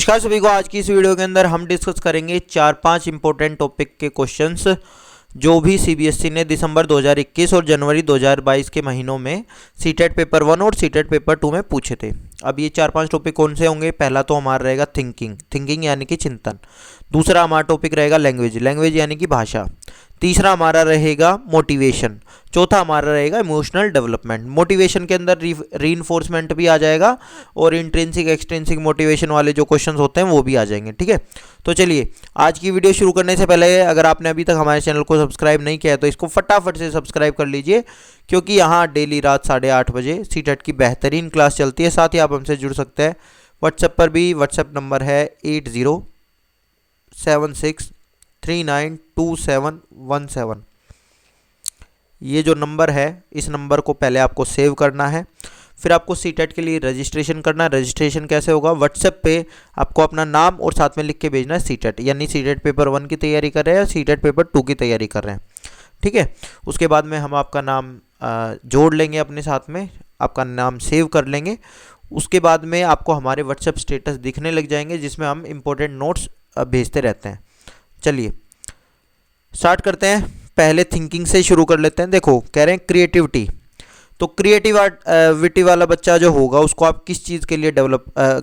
नमस्कार सभी को। आज की इस वीडियो के अंदर हम डिस्कस करेंगे 4-5 इंपॉर्टेंट टॉपिक के क्वेश्चंस जो भी सीबीएसई ने दिसंबर 2021 और जनवरी 2022 के महीनों में सीटेट पेपर 1 और सीटेट पेपर 2 में पूछे थे। अब ये 4-5 टॉपिक कौन से होंगे? पहला तो हमारा रहेगा थिंकिंग यानी कि चिंतन। दूसरा हमारा टॉपिक रहेगा लैंग्वेज यानी कि भाषा। तीसरा हमारा रहेगा मोटिवेशन। चौथा हमारा रहेगा इमोशनल डेवलपमेंट। मोटिवेशन के अंदर रीइंफोर्समेंट भी आ जाएगा और इंट्रिंसिक एक्सट्रिंसिक मोटिवेशन वाले जो क्वेश्चंस होते हैं वो भी आ जाएंगे। ठीक है, तो चलिए आज की वीडियो शुरू करने से पहले अगर आपने अभी तक हमारे चैनल को सब्सक्राइब नहीं किया है तो इसको फटाफट से सब्सक्राइब कर लीजिए, क्योंकि यहाँ डेली रात 8:30 बजे सीटेट की बेहतरीन क्लास चलती है। साथ ही आप हमसे जुड़ सकते हैं व्हाट्सएप पर भी। व्हाट्सएप नंबर है 8076392717। ये जो नंबर है इस नंबर को पहले आपको सेव करना है, फिर आपको सीटेट के लिए रजिस्ट्रेशन करना है। रजिस्ट्रेशन कैसे होगा? व्हाट्सएप पे आपको अपना नाम और साथ में लिख के भेजना है सीटेट, यानी सीटेट पेपर 1 की तैयारी कर रहे हैं या सीटेट पेपर 2 की तैयारी कर रहे हैं। ठीक है, उसके बाद में हम आपका नाम जोड़ लेंगे, अपने साथ में आपका नाम सेव कर लेंगे। उसके बाद में आपको हमारे व्हाट्सएप स्टेटस दिखने लग जाएंगे जिसमें हम इंपॉर्टेंट नोट्स भेजते रहते हैं। चलिए स्टार्ट करते हैं। पहले थिंकिंग से शुरू कर लेते हैं। देखो कह रहे हैं क्रिएटिविटी, तो क्रिएटिविटी वाला बच्चा जो होगा उसको आप किस चीज़ के लिए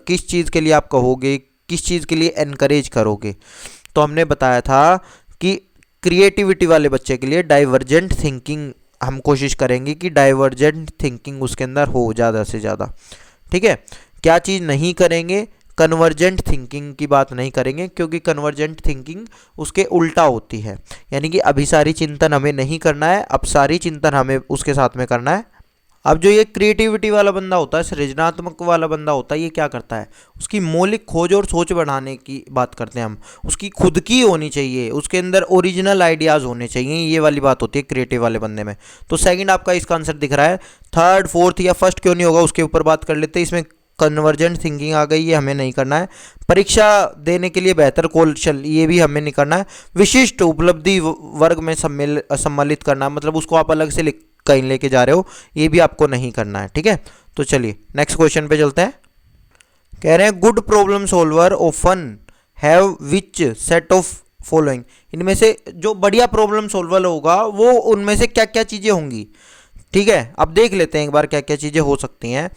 किस चीज़ के लिए आप कहोगे, किस चीज़ के लिए एनकरेज करोगे? तो हमने बताया था कि क्रिएटिविटी वाले बच्चे के लिए डाइवर्जेंट थिंकिंग हम कोशिश करेंगे कि डाइवर्जेंट थिंकिंग उसके अंदर हो ज़्यादा से ज़्यादा। ठीक है, क्या चीज़ नहीं करेंगे? कन्वर्जेंट थिंकिंग की बात नहीं करेंगे, क्योंकि कन्वर्जेंट थिंकिंग उसके उल्टा होती है। यानी कि अभी सारी चिंतन हमें नहीं करना है, अब सारी चिंतन हमें उसके साथ में करना है। अब जो ये क्रिएटिविटी वाला बंदा होता है, सृजनात्मक वाला बंदा होता है, ये क्या करता है? उसकी मौलिक खोज और सोच बढ़ाने की बात करते हैं हम। उसकी खुद की होनी चाहिए, उसके अंदर ओरिजिनल आइडियाज़ होने चाहिए, ये वाली बात होती है क्रिएटिव वाले बंदे में। तो सेकंड आपका इसका आंसर दिख रहा है। थर्ड फोर्थ या फर्स्ट क्यों नहीं होगा उसके ऊपर बात कर लेते हैं। इसमें कन्वर्जेंट थिंकिंग आ गई, ये हमें नहीं करना है। परीक्षा देने के लिए बेहतर कौशल, ये भी हमें नहीं करना है। विशिष्ट उपलब्धि वर्ग में सम्मिलित करना, मतलब उसको आप अलग से कहीं लेके जा रहे हो, ये भी आपको नहीं करना है। ठीक है, तो चलिए नेक्स्ट क्वेश्चन पे चलते हैं। कह रहे हैं good problem solver often have which set of following. इनमें से जो बढ़िया प्रॉब्लम सोल्वर होगा वो उनमें से क्या क्या चीज़ें होंगी? ठीक है, अब देख लेते हैं एक बार क्या क्या चीज़ें हो सकती हैं।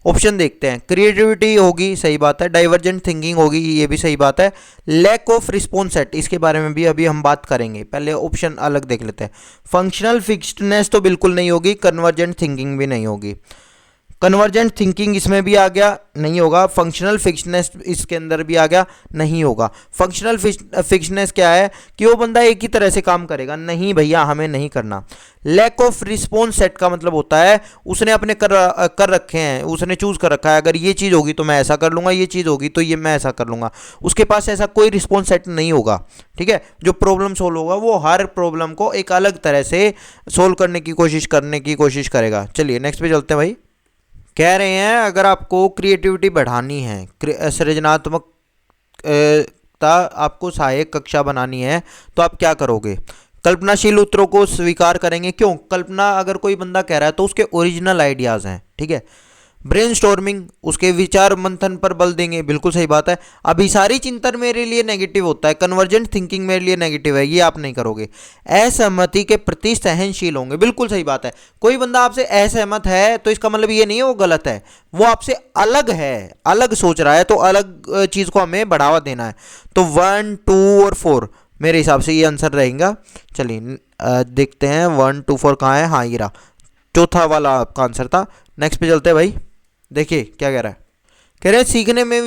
ऑप्शन देखते हैं। क्रिएटिविटी होगी, सही बात है। डाइवर्जेंट थिंकिंग होगी, ये भी सही बात है। लैक ऑफ रिस्पॉन्स सेट, इसके बारे में भी अभी हम बात करेंगे, पहले ऑप्शन अलग देख लेते हैं। फंक्शनल फिक्स्डनेस तो बिल्कुल नहीं होगी। कन्वर्जेंट थिंकिंग भी नहीं होगी। कन्वर्जेंट थिंकिंग इसमें भी आ गया, नहीं होगा। फंक्शनल फिक्सनेस इसके अंदर भी आ गया, नहीं होगा। फंक्शनल फिक्सनेस क्या है? कि वो बंदा एक ही तरह से काम करेगा, नहीं भैया हमें नहीं करना। लैक ऑफ रिस्पॉन्स सेट का मतलब होता है उसने अपने कर रखे हैं, उसने चूज कर रखा है, अगर ये चीज़ होगी तो मैं ऐसा कर लूँगा, ये चीज़ होगी तो ये मैं ऐसा कर लूँगा। उसके पास ऐसा कोई रिस्पॉन्स सेट नहीं होगा। ठीक है, जो प्रॉब्लम सोल्व होगा वो हर प्रॉब्लम को एक अलग तरह से सोल्व करने की कोशिश करेगा। चलिए नेक्स्ट पे चलते हैं भाई। कह रहे हैं अगर आपको क्रिएटिविटी बढ़ानी है, सृजनात्मकता आपको सहायक कक्षा बनानी है, तो आप क्या करोगे? कल्पनाशील उत्तरों को स्वीकार करेंगे। क्यों? कल्पना अगर कोई बंदा कह रहा है तो उसके ओरिजिनल आइडियाज़ हैं। ठीक है, ब्रेनस्टॉर्मिंग उसके विचार मंथन पर बल देंगे, बिल्कुल सही बात है। अभिसारी चिंतन मेरे लिए नेगेटिव होता है, कन्वर्जेंट थिंकिंग मेरे लिए नेगेटिव है, ये आप नहीं करोगे। असहमति के प्रति सहनशील होंगे, बिल्कुल सही बात है। कोई बंदा आपसे असहमत है तो इसका मतलब ये नहीं है वो गलत है, वो आपसे अलग है, अलग सोच रहा है, तो अलग चीज़ को हमें बढ़ावा देना है। तो 1, 2 और 4 मेरे हिसाब से ये आंसर रहेगा। चलिए देखते हैं 1, 2, 4 कहाँ है। हाँ ये रहा, चौथा वाला आपका आंसर था। नेक्स्ट पे चलते हैं भाई। देखिए क्या कह रहा है। कह रहे हैं सीखने में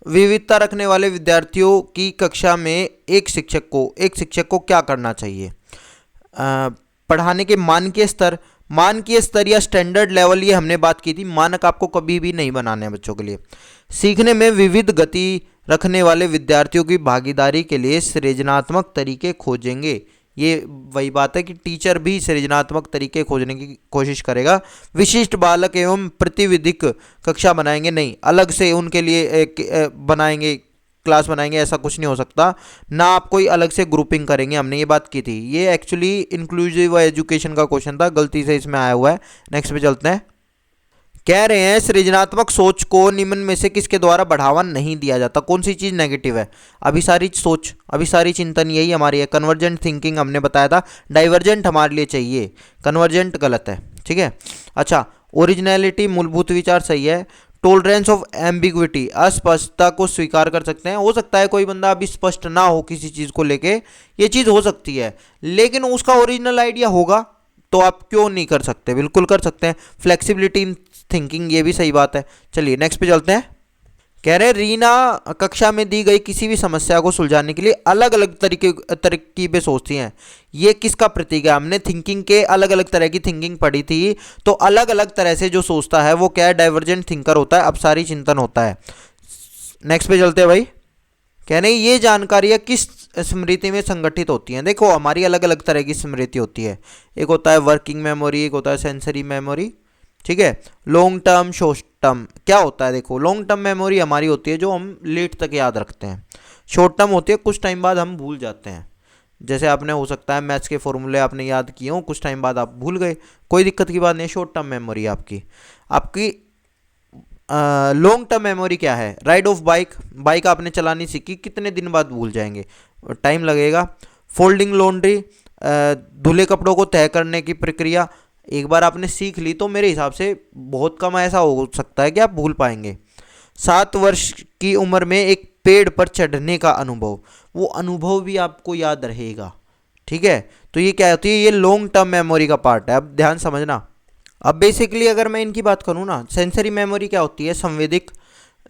विविधता रखने वाले विद्यार्थियों की कक्षा में एक शिक्षक को क्या करना चाहिए? पढ़ाने के मानकीय स्तर या स्टैंडर्ड लेवल, ये हमने बात की थी। मानक आपको कभी भी नहीं बनाने हैं बच्चों के लिए। सीखने में विविध गति रखने वाले विद्यार्थियों की भागीदारी के लिए सृजनात्मक तरीके खोजेंगे। ये वही बात है कि टीचर भी सृजनात्मक तरीके खोजने की कोशिश करेगा। विशिष्ट बालक एवं प्रतिविधिक कक्षा बनाएंगे, नहीं, अलग से उनके लिए बनाएंगे, क्लास बनाएंगे, ऐसा कुछ नहीं हो सकता। ना आप कोई अलग से ग्रुपिंग करेंगे, हमने ये बात की थी। ये एक्चुअली इंक्लूसिव एजुकेशन का क्वेश्चन था, गलती से इसमें आया हुआ है। नेक्स्ट पे चलते हैं। कह रहे हैं सृजनात्मक सोच को निम्न में से किसके द्वारा बढ़ावा नहीं दिया जाता। कौन सी चीज़ नेगेटिव है? अभिसारी सोच, अभिसारी चिंतन, यही हमारी है। कन्वर्जेंट थिंकिंग हमने बताया था, डाइवर्जेंट हमारे लिए चाहिए, कन्वर्जेंट गलत है, ठीक है। अच्छा, ओरिजिनलिटी मूलभूत विचार सही है। टॉलरेंस ऑफ एम्बिग्विटी, अस्पष्टता को स्वीकार कर सकते हैं। हो सकता है कोई बंदा अभी स्पष्ट ना हो किसी चीज़ को लेके, ये चीज़ हो सकती है, लेकिन उसका ओरिजिनल आइडिया होगा तो आप क्यों नहीं कर सकते, बिल्कुल कर सकते हैं। फ्लेक्सिबिलिटी इन थिंकिंग, ये भी सही बात है। चलिए नेक्स्ट पे चलते हैं। कह रहे रीना कक्षा में दी गई किसी भी समस्या को सुलझाने के लिए अलग अलग तरकीबें सोचती हैं। ये किसका प्रतीक है? हमने थिंकिंग के अलग अलग तरह की थिंकिंग पढ़ी थी, तो अलग अलग तरह से जो सोचता है वो क्या है? डाइवर्जेंट थिंकर होता है, अपसारी चिंतन होता है। नेक्स्ट पे चलते हैं भाई। कह रहे ये जानकारियाँ किस स्मृति में संगठित होती हैं? देखो हमारी अलग अलग तरह की स्मृति होती है, एक होता है वर्किंग मेमोरी, एक होता है सेंसरी मेमोरी, ठीक है। लॉन्ग टर्म, शॉर्ट टर्म, क्या होता है? देखो लॉन्ग टर्म मेमोरी हमारी होती है जो हम लेट तक याद रखते हैं। शॉर्ट टर्म होती है कुछ टाइम बाद हम भूल जाते हैं। जैसे आपने हो सकता है मैथ्स के फॉर्मूले आपने याद किए हो, कुछ टाइम बाद आप भूल गए, कोई दिक्कत की बात नहीं, शॉर्ट टर्म मेमोरी आपकी। आपकी लॉन्ग टर्म मेमोरी क्या है? राइड ऑफ बाइक, बाइक आपने चलानी सीखी, कितने दिन बाद भूल जाएंगे, टाइम लगेगा। फोल्डिंग लॉन्ड्री, धुले कपड़ों को तय करने की प्रक्रिया, एक बार आपने सीख ली तो मेरे हिसाब से बहुत कम ऐसा हो सकता है कि आप भूल पाएंगे। 7 वर्ष की उम्र में एक पेड़ पर चढ़ने का अनुभव, वो अनुभव भी आपको याद रहेगा, ठीक है। तो ये क्या होती है? ये लॉन्ग टर्म मेमोरी का पार्ट है, अब ध्यान समझना। अब बेसिकली अगर मैं इनकी बात करूँ ना, सेंसरी मेमोरी क्या होती है? संवेदिक।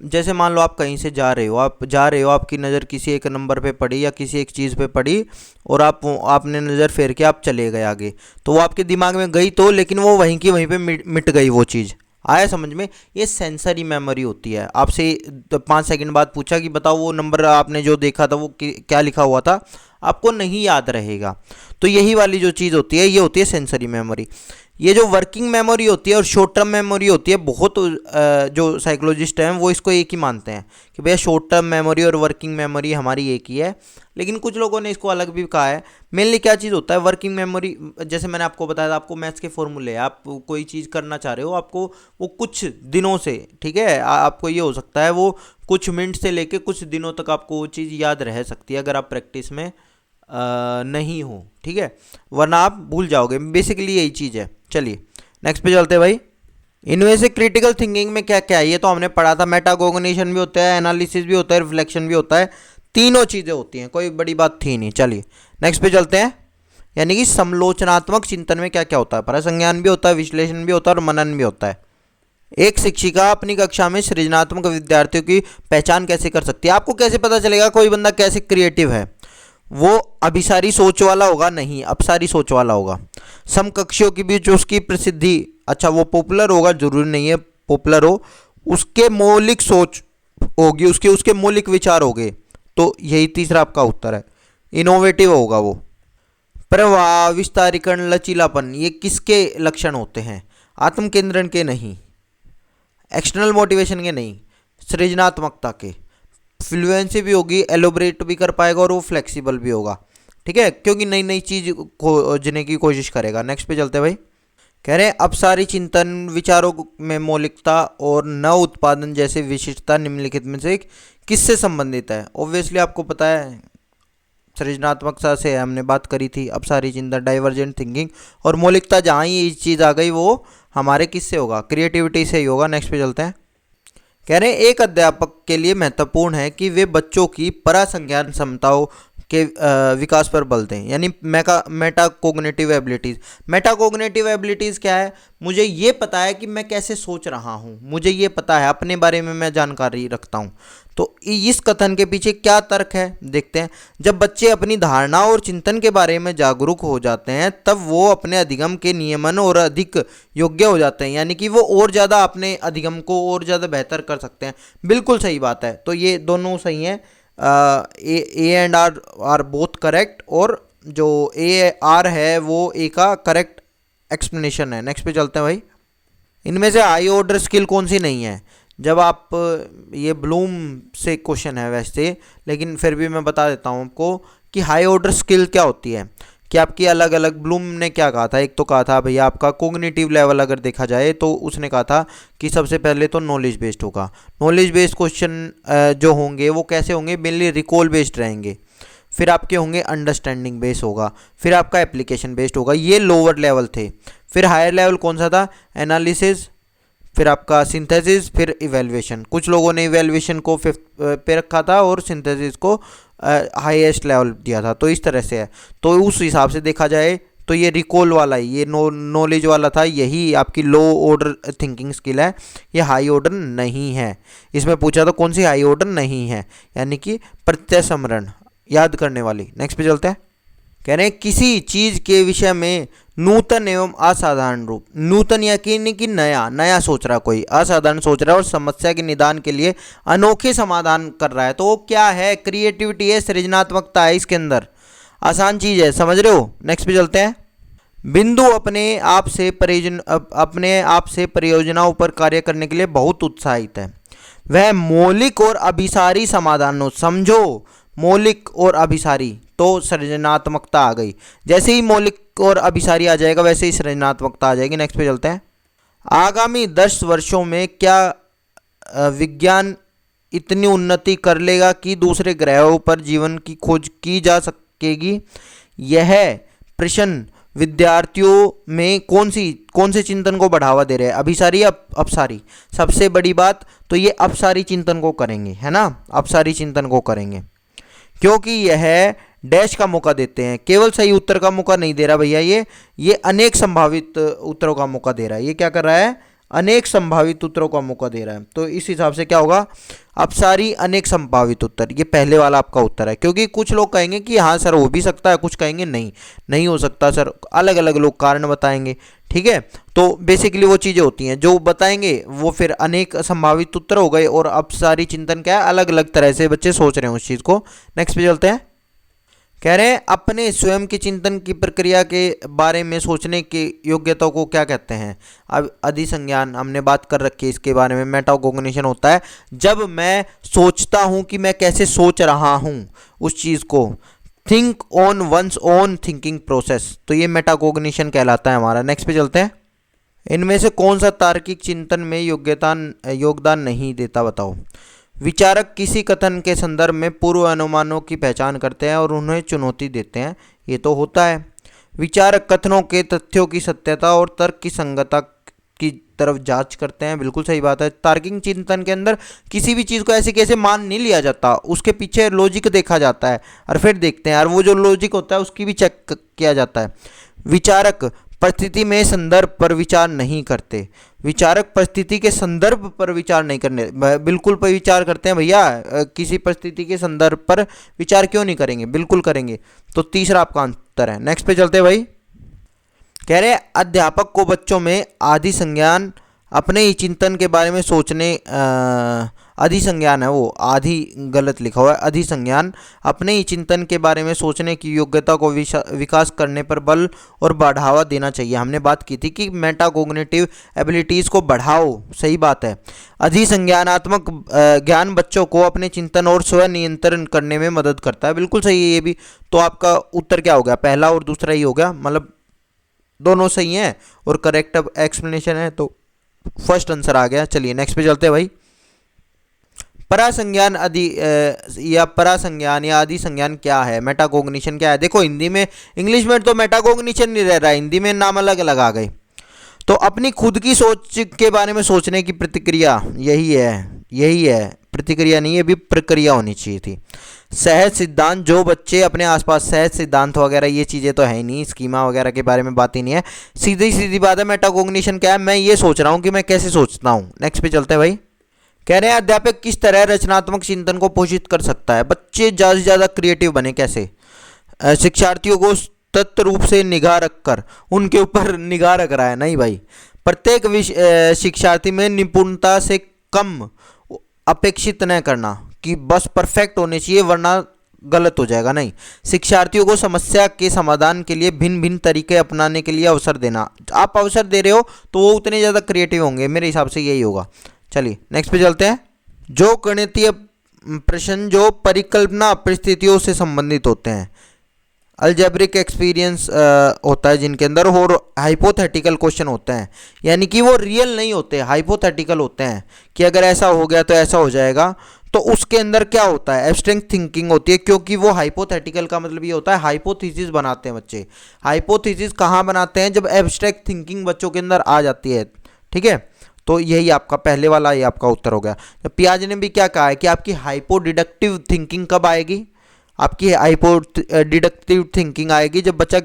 जैसे मान लो आप कहीं से जा रहे हो, आपकी नज़र किसी एक नंबर पे पड़ी या किसी एक चीज़ पे पड़ी और आपने नज़र फेर के आप चले गए आगे, तो वो आपके दिमाग में गई तो, लेकिन वो वहीं की वहीं पे मिट गई वो चीज़। आया समझ में? ये सेंसरी मेमोरी होती है। आपसे 5 सेकंड बाद पूछा कि बताओ वो नंबर आपने जो देखा था वो क्या लिखा हुआ था, आपको नहीं याद रहेगा। तो यही वाली जो चीज़ होती है ये होती है सेंसरी मेमोरी। ये जो वर्किंग मेमोरी होती है और शॉर्ट टर्म मेमोरी होती है, बहुत जो साइकोलॉजिस्ट हैं वो इसको एक ही मानते हैं कि भैया शॉर्ट टर्म मेमोरी और वर्किंग मेमोरी हमारी एक ही है, लेकिन कुछ लोगों ने इसको अलग भी कहा है। मेनली क्या चीज़ होता है वर्किंग मेमोरी? जैसे मैंने आपको बताया था, आपको मैथ्स के फॉर्मूले, आप कोई चीज़ करना चाह रहे हो, आपको वो कुछ दिनों से, ठीक है, आपको ये हो सकता है वो कुछ मिनट से लेके कुछ दिनों तक आपको वो चीज़ याद रह सकती है अगर आप प्रैक्टिस में नहीं हो, ठीक है, वरना आप भूल जाओगे। बेसिकली यही चीज़ है। चलिए नेक्स्ट पे चलते हैं भाई। इनमें से क्रिटिकल थिंकिंग में क्या क्या है ये तो हमने पढ़ा था। मेटाकोग्निशन भी होता है, एनालिसिस भी होता है, रिफ्लेक्शन भी होता है, तीनों चीज़ें होती हैं, कोई बड़ी बात थी नहीं। चलिए नेक्स्ट पे चलते हैं। यानी कि समालोचनात्मक चिंतन में क्या क्या होता है? परसंज्ञान भी होता है, विश्लेषण भी होता है और मनन भी होता है। एक शिक्षिका अपनी कक्षा में सृजनात्मक विद्यार्थियों की पहचान कैसे कर सकती है? आपको कैसे पता चलेगा कोई बंदा कैसे क्रिएटिव है? वो अभिसारी सोच वाला होगा? नहीं, अपसारी सोच वाला होगा। समकक्षियों के बीच उसकी प्रसिद्धि, अच्छा वो पॉपुलर होगा? जरूरी नहीं है पॉपुलर हो, उसके मौलिक सोच होगी, उसके मौलिक विचार होंगे। तो यही तीसरा आपका उत्तर है, इनोवेटिव होगा वो। प्रवाह, विस्तारीकरण, लचीलापन, ये किसके लक्षण होते हैं? आत्म केंद्रण के नहीं, एक्सटर्नल मोटिवेशन के नहीं, सृजनात्मकता के। फ्लुएंसी भी होगी, एलोबरेट भी कर पाएगा और वो फ्लेक्सिबल भी होगा, ठीक है, क्योंकि नई नई चीज़ खोजने की कोशिश करेगा। नेक्स्ट पे चलते हैं भाई। कह रहे हैं अपसारी चिंतन, विचारों में मौलिकता और नव उत्पादन जैसे विशिष्टता निम्नलिखित में से किससे संबंधित है? ऑब्वियसली आपको पता है सृजनात्मकता से हमने बात करी थी। अपसारी चिंतन, डाइवर्जेंट थिंकिंग और मौलिकता, जहाँ ही ये चीज़ आ गई वो हमारे किससे होगा? क्रिएटिविटी से ही होगा। नेक्स्ट पे चलते हैं। कह रहे हैं एक अध्यापक के लिए महत्वपूर्ण है कि वे बच्चों की परासंज्ञान क्षमताओं के विकास पर बल दें, यानी मेटाकोग्निटिव एबिलिटीज़। मेटाकोग्निटिव एबिलिटीज़ क्या है? मुझे ये पता है कि मैं कैसे सोच रहा हूँ, मुझे ये पता है, अपने बारे में मैं जानकारी रखता हूँ। तो इस कथन के पीछे क्या तर्क है देखते हैं। जब बच्चे अपनी धारणा और चिंतन के बारे में जागरूक हो जाते हैं तब वो अपने अधिगम के नियमन और अधिक योग्य हो जाते हैं, यानी कि वो और ज़्यादा अपने अधिगम को और ज़्यादा बेहतर कर सकते हैं। बिल्कुल सही बात है। तो ये दोनों सही हैं, A and R both correct, और जो ए आर है वो ए का करेक्ट एक्सप्लेनेशन है। नेक्स्ट पे चलते हैं भाई। इनमें से हाई ऑर्डर स्किल कौन सी नहीं है? जब आप, ये ब्लूम से क्वेश्चन है वैसे, लेकिन फिर भी मैं बता देता हूँ आपको कि हाई ऑर्डर स्किल क्या होती है। कि आपकी अलग अलग, ब्लूम ने क्या कहा था, एक तो कहा था भैया आपका कोग्निटिव लेवल अगर देखा जाए तो उसने कहा था कि सबसे पहले तो नॉलेज बेस्ड होगा। नॉलेज बेस्ड क्वेश्चन जो होंगे वो कैसे होंगे, मेनली रिकॉल बेस्ड रहेंगे। फिर आपके होंगे अंडरस्टैंडिंग बेस्ड होगा, फिर आपका एप्लीकेशन बेस्ड होगा। ये लोअर लेवल थे। फिर हायर लेवल कौन सा था, एनालिसिस, फिर आपका सिंथेसिस, फिर इवेल्युएशन। कुछ लोगों ने इवेल्युएशन को 5th पे रखा था और सिंथेसिस को हाईएस्ट लेवल दिया था। तो इस तरह से है। तो उस हिसाब से देखा जाए तो ये रिकॉल वाला ही, ये नॉलेज वाला था, यही आपकी लो ऑर्डर थिंकिंग स्किल है, ये हाई ऑर्डर नहीं है। इसमें पूछा तो कौन सी हाई ऑर्डर नहीं है, यानी कि प्रत्यस्मरण, याद करने वाली। नेक्स्ट पे चलते हैं। कह रहे हैं किसी चीज के विषय में नूतन एवं असाधारण रूप, नूतन यानी कि नया, नया सोच रहा कोई, असाधारण सोच रहा है और समस्या के निदान के लिए अनोखे समाधान कर रहा है। तो वो क्या है, क्रिएटिविटी है, सृजनात्मकता है इसके अंदर, आसान चीज है, समझ रहे हो। नेक्स्ट पे चलते हैं। बिंदु अपने आप से परियोजनाओं पर कार्य करने के लिए बहुत उत्साहित है। वह मौलिक और अभिसारी समाधानों, समझो मौलिक और अभिसारी, तो सृजनात्मकता आ गई। जैसे ही मौलिक और अभिसारी आ जाएगा वैसे ही सृजनात्मकता आ जाएगी। नेक्स्ट पे चलते हैं। आगामी 10 वर्षों में क्या विज्ञान इतनी उन्नति कर लेगा कि दूसरे ग्रहों पर जीवन की खोज की जा सकेगी। यह प्रश्न विद्यार्थियों में कौन से चिंतन को बढ़ावा दे रहे हैं, अभिसारी या अपसारी। सबसे बड़ी बात तो ये अपसारी चिंतन को करेंगे, है ना, अपसारी चिंतन को करेंगे, क्योंकि यह डैश का मौका देते हैं, केवल सही उत्तर का मौका नहीं दे रहा भैया, ये अनेक संभावित उत्तरों का मौका दे रहा है। ये क्या कर रहा है, अनेक संभावित उत्तरों का मौका दे रहा है। तो इस हिसाब से क्या होगा, अपसारी अनेक संभावित उत्तर, ये पहले वाला आपका उत्तर है। क्योंकि कुछ लोग कहेंगे कि हाँ सर हो भी सकता है, कुछ कहेंगे नहीं, नहीं हो सकता सर, अलग अलग लोग कारण बताएंगे, ठीक है। तो बेसिकली वो चीज़ें होती हैं जो बताएंगे वो फिर अनेक संभावित उत्तर हो गए, और अपसारी चिंतन क्या है, अलग अलग तरह से बच्चे सोच रहे हैं उस चीज़ को। नेक्स्ट पे चलते हैं। कह रहे हैं अपने स्वयं की चिंतन की प्रक्रिया के बारे में सोचने की योग्यता को क्या कहते हैं। अब अधिसंज्ञान हमने बात कर रखी है इसके बारे में। मेटाकॉग्निशन होता है जब मैं सोचता हूँ कि मैं कैसे सोच रहा हूँ उस चीज़ को, think on one's own thinking process, तो ये मेटाकॉग्निशन कहलाता है हमारा। नेक्स्ट पे चलते हैं। इनमें से कौन सा तार्किक चिंतन में योगदान नहीं देता, बताओ। विचारक किसी कथन के संदर्भ में पूर्व अनुमानों की पहचान करते हैं और उन्हें चुनौती देते हैं, ये तो होता है। विचारक कथनों के तथ्यों की सत्यता और तर्क की संगतता की तरफ जांच करते हैं, बिल्कुल सही बात है। तार्किक चिंतन के अंदर किसी भी चीज़ को ऐसे कैसे मान नहीं लिया जाता, उसके पीछे लॉजिक देखा जाता है और फिर देखते हैं, और वो जो लॉजिक होता है उसकी भी चेक किया जाता है। विचारक परिस्थिति में संदर्भ पर विचार नहीं करते, विचारक परिस्थिति के संदर्भ पर विचार नहीं करने, बिल्कुल पर विचार करते हैं भैया, किसी परिस्थिति के संदर्भ पर विचार क्यों नहीं करेंगे, बिल्कुल करेंगे। तो तीसरा आपका आंसर है। नेक्स्ट पे चलते हैं भाई। कह रहे हैं अध्यापक को बच्चों में आदि संज्ञान अपने ही चिंतन के बारे में सोचने, अधिसंज्ञान है वो, आदि गलत लिखा हुआ है, अधिसंज्ञान अपने ही चिंतन के बारे में सोचने की योग्यता को विकास करने पर बल और बढ़ावा देना चाहिए। हमने बात की थी कि मेटाकॉग्निटिव एबिलिटीज़ को बढ़ाओ, सही बात है। अधिसंज्ञानात्मक ज्ञान बच्चों को अपने चिंतन और स्व नियंत्रण करने में मदद करता है, बिल्कुल सही है ये भी। तो आपका उत्तर क्या हो गया, पहला और दूसरा ही हो गया, मतलब दोनों सही हैं और करेक्ट एक्सप्लेनेशन है, तो फर्स्ट आंसर आ गया। चलिए नेक्स्ट पे चलते हैं भाई। परासंज्ञान परासंज्ञान या अधिसंज्ञान क्या है, मेटाकॉग्निशन क्या है। देखो हिंदी में, इंग्लिश में तो मेटाकॉग्निशन नहीं रह रहा है, हिंदी में नाम अलग अलग आ गए। तो अपनी खुद की सोच के बारे में सोचने की प्रतिक्रिया, यही है, प्रतिक्रिया नहीं है, भी प्रक्रिया होनी चाहिए थी। सहज सिद्धांत, जो बच्चे अपने आसपास सहज सिद्धांत वगैरह ये चीज़ें तो है ही नहीं, स्कीमा वगैरह के बारे में बात ही नहीं है। सीधी सीधी बात है, मेटाकॉग्निशन क्या है, मैं ये सोच रहा हूँ कि मैं कैसे सोचता हूँ। नेक्स्ट पे चलते हैं भाई। कह रहे हैं अध्यापक किस तरह रचनात्मक चिंतन को पोषित कर सकता है, बच्चे ज़्यादा से ज़्यादा क्रिएटिव बने कैसे। शिक्षार्थियों को तत्व रूप से निगाह रखकर, उनके ऊपर निगाह रख रहा है, नहीं भाई। प्रत्येक शिक्षार्थी में निपुणता से कम अपेक्षित न करना कि बस परफेक्ट होने चाहिए वरना गलत हो जाएगा, नहीं। शिक्षार्थियों को समस्या के समाधान के लिए भिन्न भिन्न तरीके अपनाने के लिए अवसर देना। आप अवसर दे रहे हो तो वो उतने ज़्यादा क्रिएटिव होंगे, मेरे हिसाब से यही होगा। चलिए नेक्स्ट पे चलते हैं। जो गणितीय प्रश्न जो परिकल्पना परिस्थितियों से संबंधित होते हैं, अलजेब्रिक एक्सपीरियंस होता है जिनके अंदर, और हाइपोथेटिकल क्वेश्चन होते हैं, यानी कि वो रियल नहीं होते, हाइपोथेटिकल होते हैं कि अगर ऐसा हो गया तो ऐसा हो जाएगा। तो उसके अंदर क्या होता है, एब्स्ट्रैक्ट थिंकिंग होती है, क्योंकि वो हाइपोथेटिकल का मतलब ये होता है हाइपोथेसिस बनाते हैं बच्चे। हाइपोथेसिस कहाँ बनाते हैं, जब एब्स्ट्रैक्ट थिंकिंग बच्चों के अंदर आ जाती है, ठीक है। तो यही आपका पहले वाला, ये आपका उत्तर हो गया। तो पियाजे ने भी क्या कहा है कि आपकी हाइपो डिडक्टिव थिंकिंग कब आएगी, आपकी हाइपो डिडक्टिव थिंकिंग आएगी जब बच्चा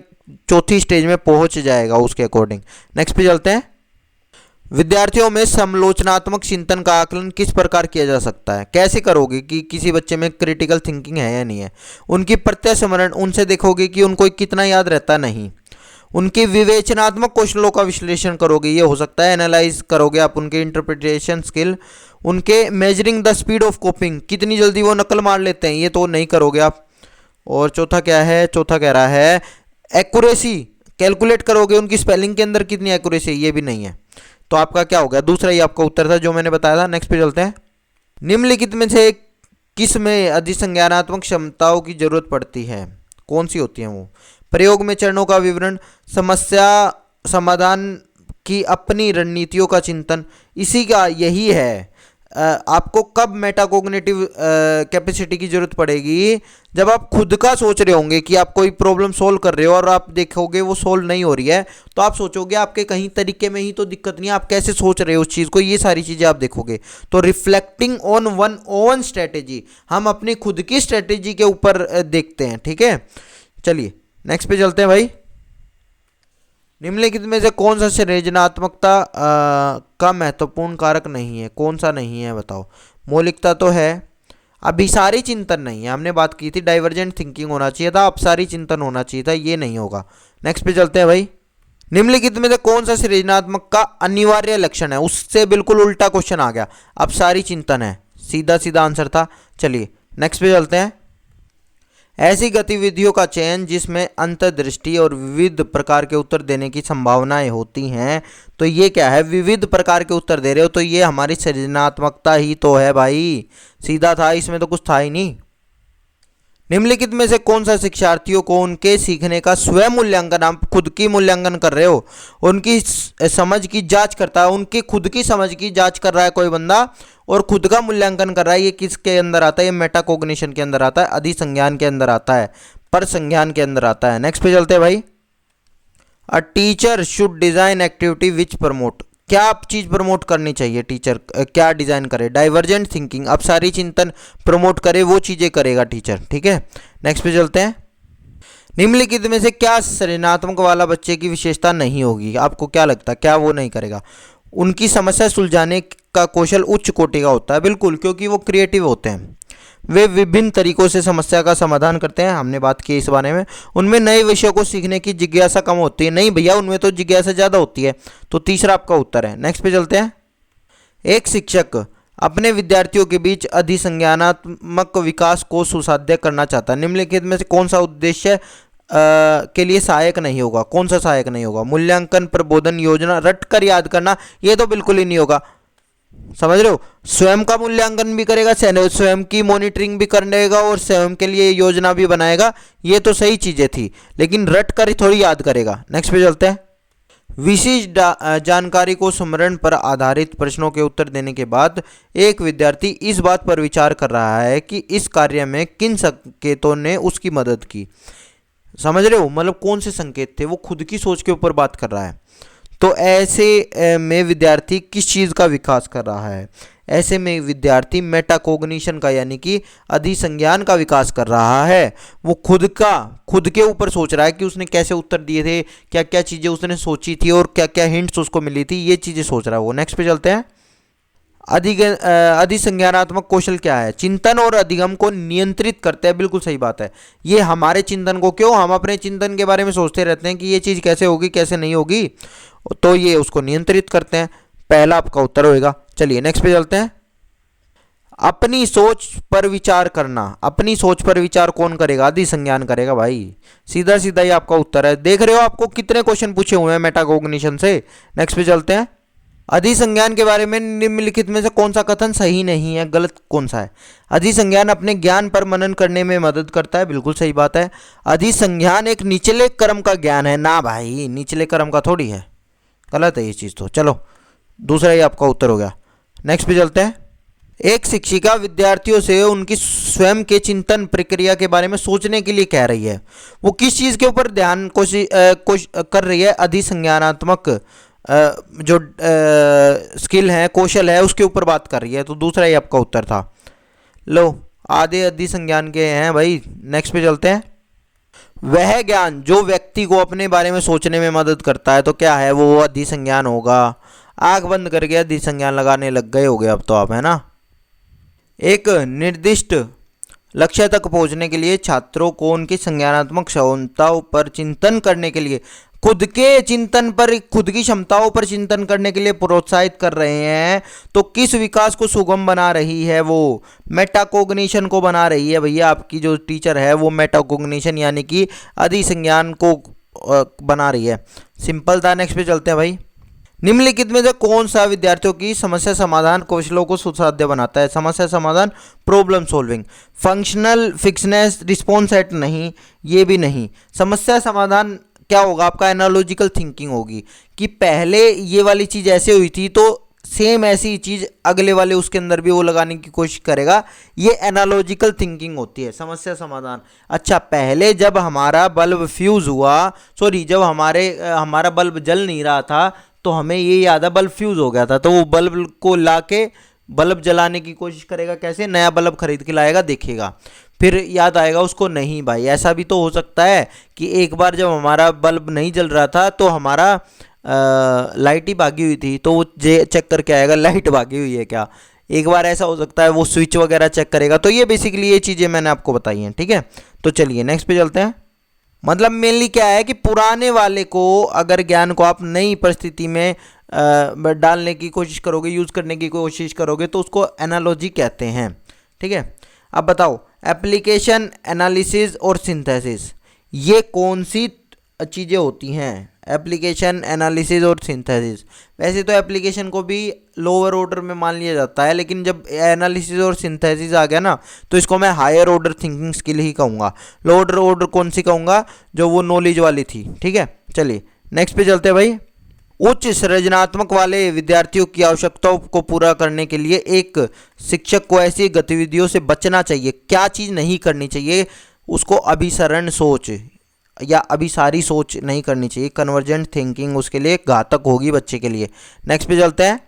चौथी स्टेज में पहुंच जाएगा उसके अकॉर्डिंग। नेक्स्ट पे चलते हैं। विद्यार्थियों में समालोचनात्मक चिंतन का आकलन किस प्रकार किया जा सकता है, कैसे करोगे कि किसी बच्चे में क्रिटिकल थिंकिंग है या नहीं है। उनकी प्रत्यास्मरण, उनसे देखोगे कि उनको कितना याद रहता नहीं। उनके विवेचनात्मक कौशलों का विश्लेषण करोगे, ये हो सकता है एनालाइज करोगे आप उनके इंटरप्रिटेशन स्किल। उनके मेजरिंग द स्पीड ऑफ कॉपिंग, कितनी जल्दी वो नकल मार लेते हैं, ये तो नहीं करोगे आप। और चौथा क्या है, चौथा कह रहा है एक्यूरेसी, कैलकुलेट करोगे उनकी स्पेलिंग के अंदर कितनी एक्यूरेसी, ये भी नहीं है। तो आपका क्या हो गया, दूसरा ही आपका उत्तर था जो मैंने बताया था। नेक्स्ट पे चलते हैं। निम्नलिखित में से किस में अधिसंज्ञानात्मक क्षमताओं की जरूरत पड़ती है, कौन सी होती है वो। प्रयोग में चरणों का विवरण, समस्या समाधान की अपनी रणनीतियों का चिंतन, इसी का यही है। आपको कब मेटाकोग्निटिव कैपेसिटी की जरूरत पड़ेगी, जब आप खुद का सोच रहे होंगे कि आप कोई प्रॉब्लम सोल्व कर रहे हो और आप देखोगे वो सोल्व नहीं हो रही है, तो आप सोचोगे आपके कहीं तरीके में ही तो दिक्कत नहीं है, आप कैसे सोच रहे हो उस चीज़ को, ये सारी चीज़ें आप देखोगे। तो reflecting on one own strategy, हम अपनी खुद की स्ट्रेटेजी के ऊपर देखते हैं, ठीक है। चलिए नेक्स्ट पे चलते हैं भाई। निम्नलिखित में से कौन सा सृजनात्मकता का महत्वपूर्ण कारक नहीं है, कौन सा नहीं है बताओ। मौलिकता तो है, अभिसारी चिंतन नहीं है, हमने बात की थी डाइवर्जेंट थिंकिंग होना चाहिए था, अपसारी चिंतन होना चाहिए था, ये नहीं होगा। नेक्स्ट पे चलते हैं भाई। निम्नलिखित में से कौन सा सृजनात्मक का अनिवार्य लक्षण है, उससे बिल्कुल उल्टा क्वेश्चन आ गया, अपसारी चिंतन है, सीधा सीधा आंसर था। चलिए नेक्स्ट पे चलते हैं। ऐसी गतिविधियों का चयन जिसमें अंतर्दृष्टि और विविध प्रकार के उत्तर देने की संभावनाएं होती हैं, तो ये क्या है, विविध प्रकार के उत्तर दे रहे हो, तो ये हमारी सृजनात्मकता ही तो है भाई, सीधा था, इसमें तो कुछ था ही नहीं। निम्नलिखित में से कौन सा शिक्षार्थियों को उनके सीखने का स्वयं मूल्यांकन, आप खुद की मूल्यांकन कर रहे हो, उनकी समझ की जांच करता है, उनकी खुद की समझ की जांच कर रहा है कोई बंदा और खुद का मूल्यांकन कर रहा है, ये किसके अंदर आता है, ये मेटाकोग्निशन के अंदर आता है, अधिसंज्ञान के अंदर आता है, पर संज्ञान के अंदर आता है। नेक्स्ट पे चलते हैं भाई। A teacher should design activity which promote, क्या आप चीज प्रमोट करनी चाहिए, टीचर क्या डिजाइन करे, डाइवर्जेंट थिंकिंग, अपसारी चिंतन प्रमोट करे, वो चीजें करेगा टीचर, ठीक है। नेक्स्ट पे चलते हैं। निम्नलिखित में से क्या सृजनात्मक वाला बच्चे की विशेषता नहीं होगी, आपको क्या लगता है क्या वो नहीं करेगा। उनकी समस्या सुलझाने का कौशल उच्च कोटि का होता है, बिल्कुल, क्योंकि वो क्रिएटिव होते हैं, वे विभिन्न तरीकों से समस्या का समाधान करते हैं, हमने बात की इस बारे में। उनमें नए विषयों को सीखने की जिज्ञासा कम होती है, नहीं भैया उनमें तो जिज्ञासा ज़्यादा होती है, तो तीसरा आपका उत्तर है। नेक्स्ट पे चलते हैं। एक शिक्षक अपने विद्यार्थियों के बीच अधिसंज्ञानात्मक विकास को सुसाध्य करना चाहता है, निम्नलिखित में से कौन सा उद्देश्य के लिए सहायक नहीं होगा, कौन सा सहायक नहीं होगा। मूल्यांकन, प्रबोधन, योजना, रट कर याद करना, ये तो बिल्कुल ही नहीं होगा, समझ रहे हो। स्वयं का मूल्यांकन भी करेगा, स्वयं की मॉनिटरिंग भी करेगा और स्वयं के लिए योजना भी बनाएगा, ये तो सही चीजें थी, लेकिन रट कर थोड़ी याद करेगा। नेक्स्ट पे चलते हैं। विशिष्ट जानकारी को स्मरण पर आधारित प्रश्नों के उत्तर देने के बाद एक विद्यार्थी इस बात पर विचार कर रहा है कि इस कार्य में किन संकेतों ने उसकी मदद की, समझ रहे हो, मतलब कौन से संकेत थे, वो खुद की सोच के ऊपर बात कर रहा है। तो ऐसे में विद्यार्थी किस चीज़ का विकास कर रहा है, ऐसे में विद्यार्थी मेटाकोग्निशन का यानी कि अधिसंज्ञान का विकास कर रहा है। वो खुद के ऊपर सोच रहा है कि उसने कैसे उत्तर दिए थे, क्या क्या चीज़ें उसने सोची थी और क्या क्या हिंट्स उसको मिली थी, ये चीज़ें सोच रहा है वो। नेक्स्ट पे चलते हैं। अधिसंज्ञानात्मक कौशल क्या है, चिंतन और अधिगम को नियंत्रित करते हैं, बिल्कुल सही बात है। ये हमारे चिंतन को, क्यों हम अपने चिंतन के बारे में सोचते रहते हैं कि ये चीज़ कैसे होगी कैसे नहीं होगी, तो ये उसको नियंत्रित करते हैं, पहला आपका उत्तर होएगा। चलिए नेक्स्ट पे चलते हैं। अपनी सोच पर विचार करना, अपनी सोच पर विचार कौन करेगा, अधिसंज्ञान करेगा भाई, सीधा सीधा ही आपका उत्तर है। देख रहे हो आपको कितने क्वेश्चन पूछे हुए हैं मेटाकोग्निशन से। नेक्स्ट पे चलते हैं। अधिसंज्ञान के बारे में निम्नलिखित में से कौन सा कथन सही नहीं है, गलत कौन सा है? अधिसंज्ञान अपने ज्ञान पर मनन करने में मदद करता है, बिल्कुल सही बात है। अधिसंज्ञान एक निचले क्रम का ज्ञान है, ना भाई निचले क्रम का थोड़ी है, गलत है ये चीज़ तो। चलो दूसरा ही आपका उत्तर हो गया। नेक्स्ट पे चलते हैं। एक शिक्षिका विद्यार्थियों से उनकी स्वयं के चिंतन प्रक्रिया के बारे में सोचने के लिए कह रही है। वो किस चीज़ के ऊपर ध्यान कोशिश कर रही है? अधिसंज्ञानात्मक जो स्किल है, कौशल है, उसके ऊपर बात कर रही है। तो दूसरा ही आपका उत्तर था। लो आधे अधिसंज्ञान के हैं भाई। नेक्स्ट पे चलते हैं। वह ज्ञान जो व्यक्ति को अपने बारे में सोचने में मदद करता है, तो क्या है वो अधिसंज्ञान होगा। आंख बंद करके अधिसंज्ञान लगाने लग गए होगे अब तो आप, है ना। एक निर्दिष्ट लक्ष्य तक पहुंचने के लिए छात्रों को उनकी संज्ञानात्मक क्षमताओं पर चिंतन करने के लिए, खुद के चिंतन पर, खुद की क्षमताओं पर चिंतन करने के लिए प्रोत्साहित कर रहे हैं। तो किस विकास को सुगम बना रही है? वो मेटाकोग्निशन को बना रही है भैया। आपकी जो टीचर है वो मेटाकोग्निशन यानी कि अधिसंज्ञान को बना रही है। सिंपल था। नेक्स्ट पे चलते हैं भाई। निम्नलिखित में से कौन सा विद्यार्थियों की समस्या समाधान कौशलों को सुसाध्य बनाता है? समस्या समाधान, problem solving. Functional fixedness, response set नहीं, ये भी नहीं। समस्या समाधान क्या होगा आपका? एनालॉजिकल थिंकिंग होगी कि पहले ये वाली चीज़ ऐसे हुई थी तो सेम ऐसी चीज़ अगले वाले उसके अंदर भी वो लगाने की कोशिश करेगा। ये एनालॉजिकल थिंकिंग होती है समस्या समाधान। अच्छा, पहले जब हमारा बल्ब फ्यूज़ हुआ, सॉरी, जब हमारा बल्ब जल नहीं रहा था तो हमें ये याद है बल्ब फ्यूज़ हो गया था, तो वो बल्ब को ला के बल्ब जलाने की कोशिश करेगा। कैसे? नया बल्ब खरीद के लाएगा, देखेगा, फिर याद आएगा उसको, नहीं भाई ऐसा भी तो हो सकता है कि एक बार जब हमारा बल्ब नहीं जल रहा था तो हमारा लाइट ही भागी हुई थी, तो वो चेक करके आएगा लाइट भागी हुई है क्या। एक बार ऐसा हो सकता है, वो स्विच वगैरह चेक करेगा। तो ये बेसिकली ये चीज़ें मैंने आपको बताई हैं, ठीक है। तो चलिए नेक्स्ट पे चलते हैं। मतलब मेनली क्या है कि पुराने वाले को अगर ज्ञान को आप नई परिस्थिति में डालने की कोशिश करोगे, यूज़ करने की कोशिश करोगे, तो उसको एनालॉजी कहते हैं, ठीक है। अब बताओ, एप्लीकेशन, एनालिसिस और सिंथेसिस, ये कौन सी चीज़ें होती हैं? एप्लीकेशन, एनालिसिस और सिंथेसिस। वैसे तो एप्लीकेशन को भी लोअर ऑर्डर में मान लिया जाता है, लेकिन जब एनालिसिस और सिंथेसिस आ गया ना, तो इसको मैं हायर ऑर्डर थिंकिंग स्किल ही कहूँगा। लोअर ऑर्डर कौन सी कहूँगा? जो वो नॉलेज वाली थी, ठीक है। चलिए नेक्स्ट पे चलते हैं भाई। उच्च सृजनात्मक वाले विद्यार्थियों की आवश्यकताओं को पूरा करने के लिए एक शिक्षक को ऐसी गतिविधियों से बचना चाहिए। क्या चीज़ नहीं करनी चाहिए? उसको अभिसरण सोच या अभिसारी सोच नहीं करनी चाहिए। कन्वर्जेंट थिंकिंग उसके लिए घातक होगी बच्चे के लिए। नेक्स्ट पे चलते हैं।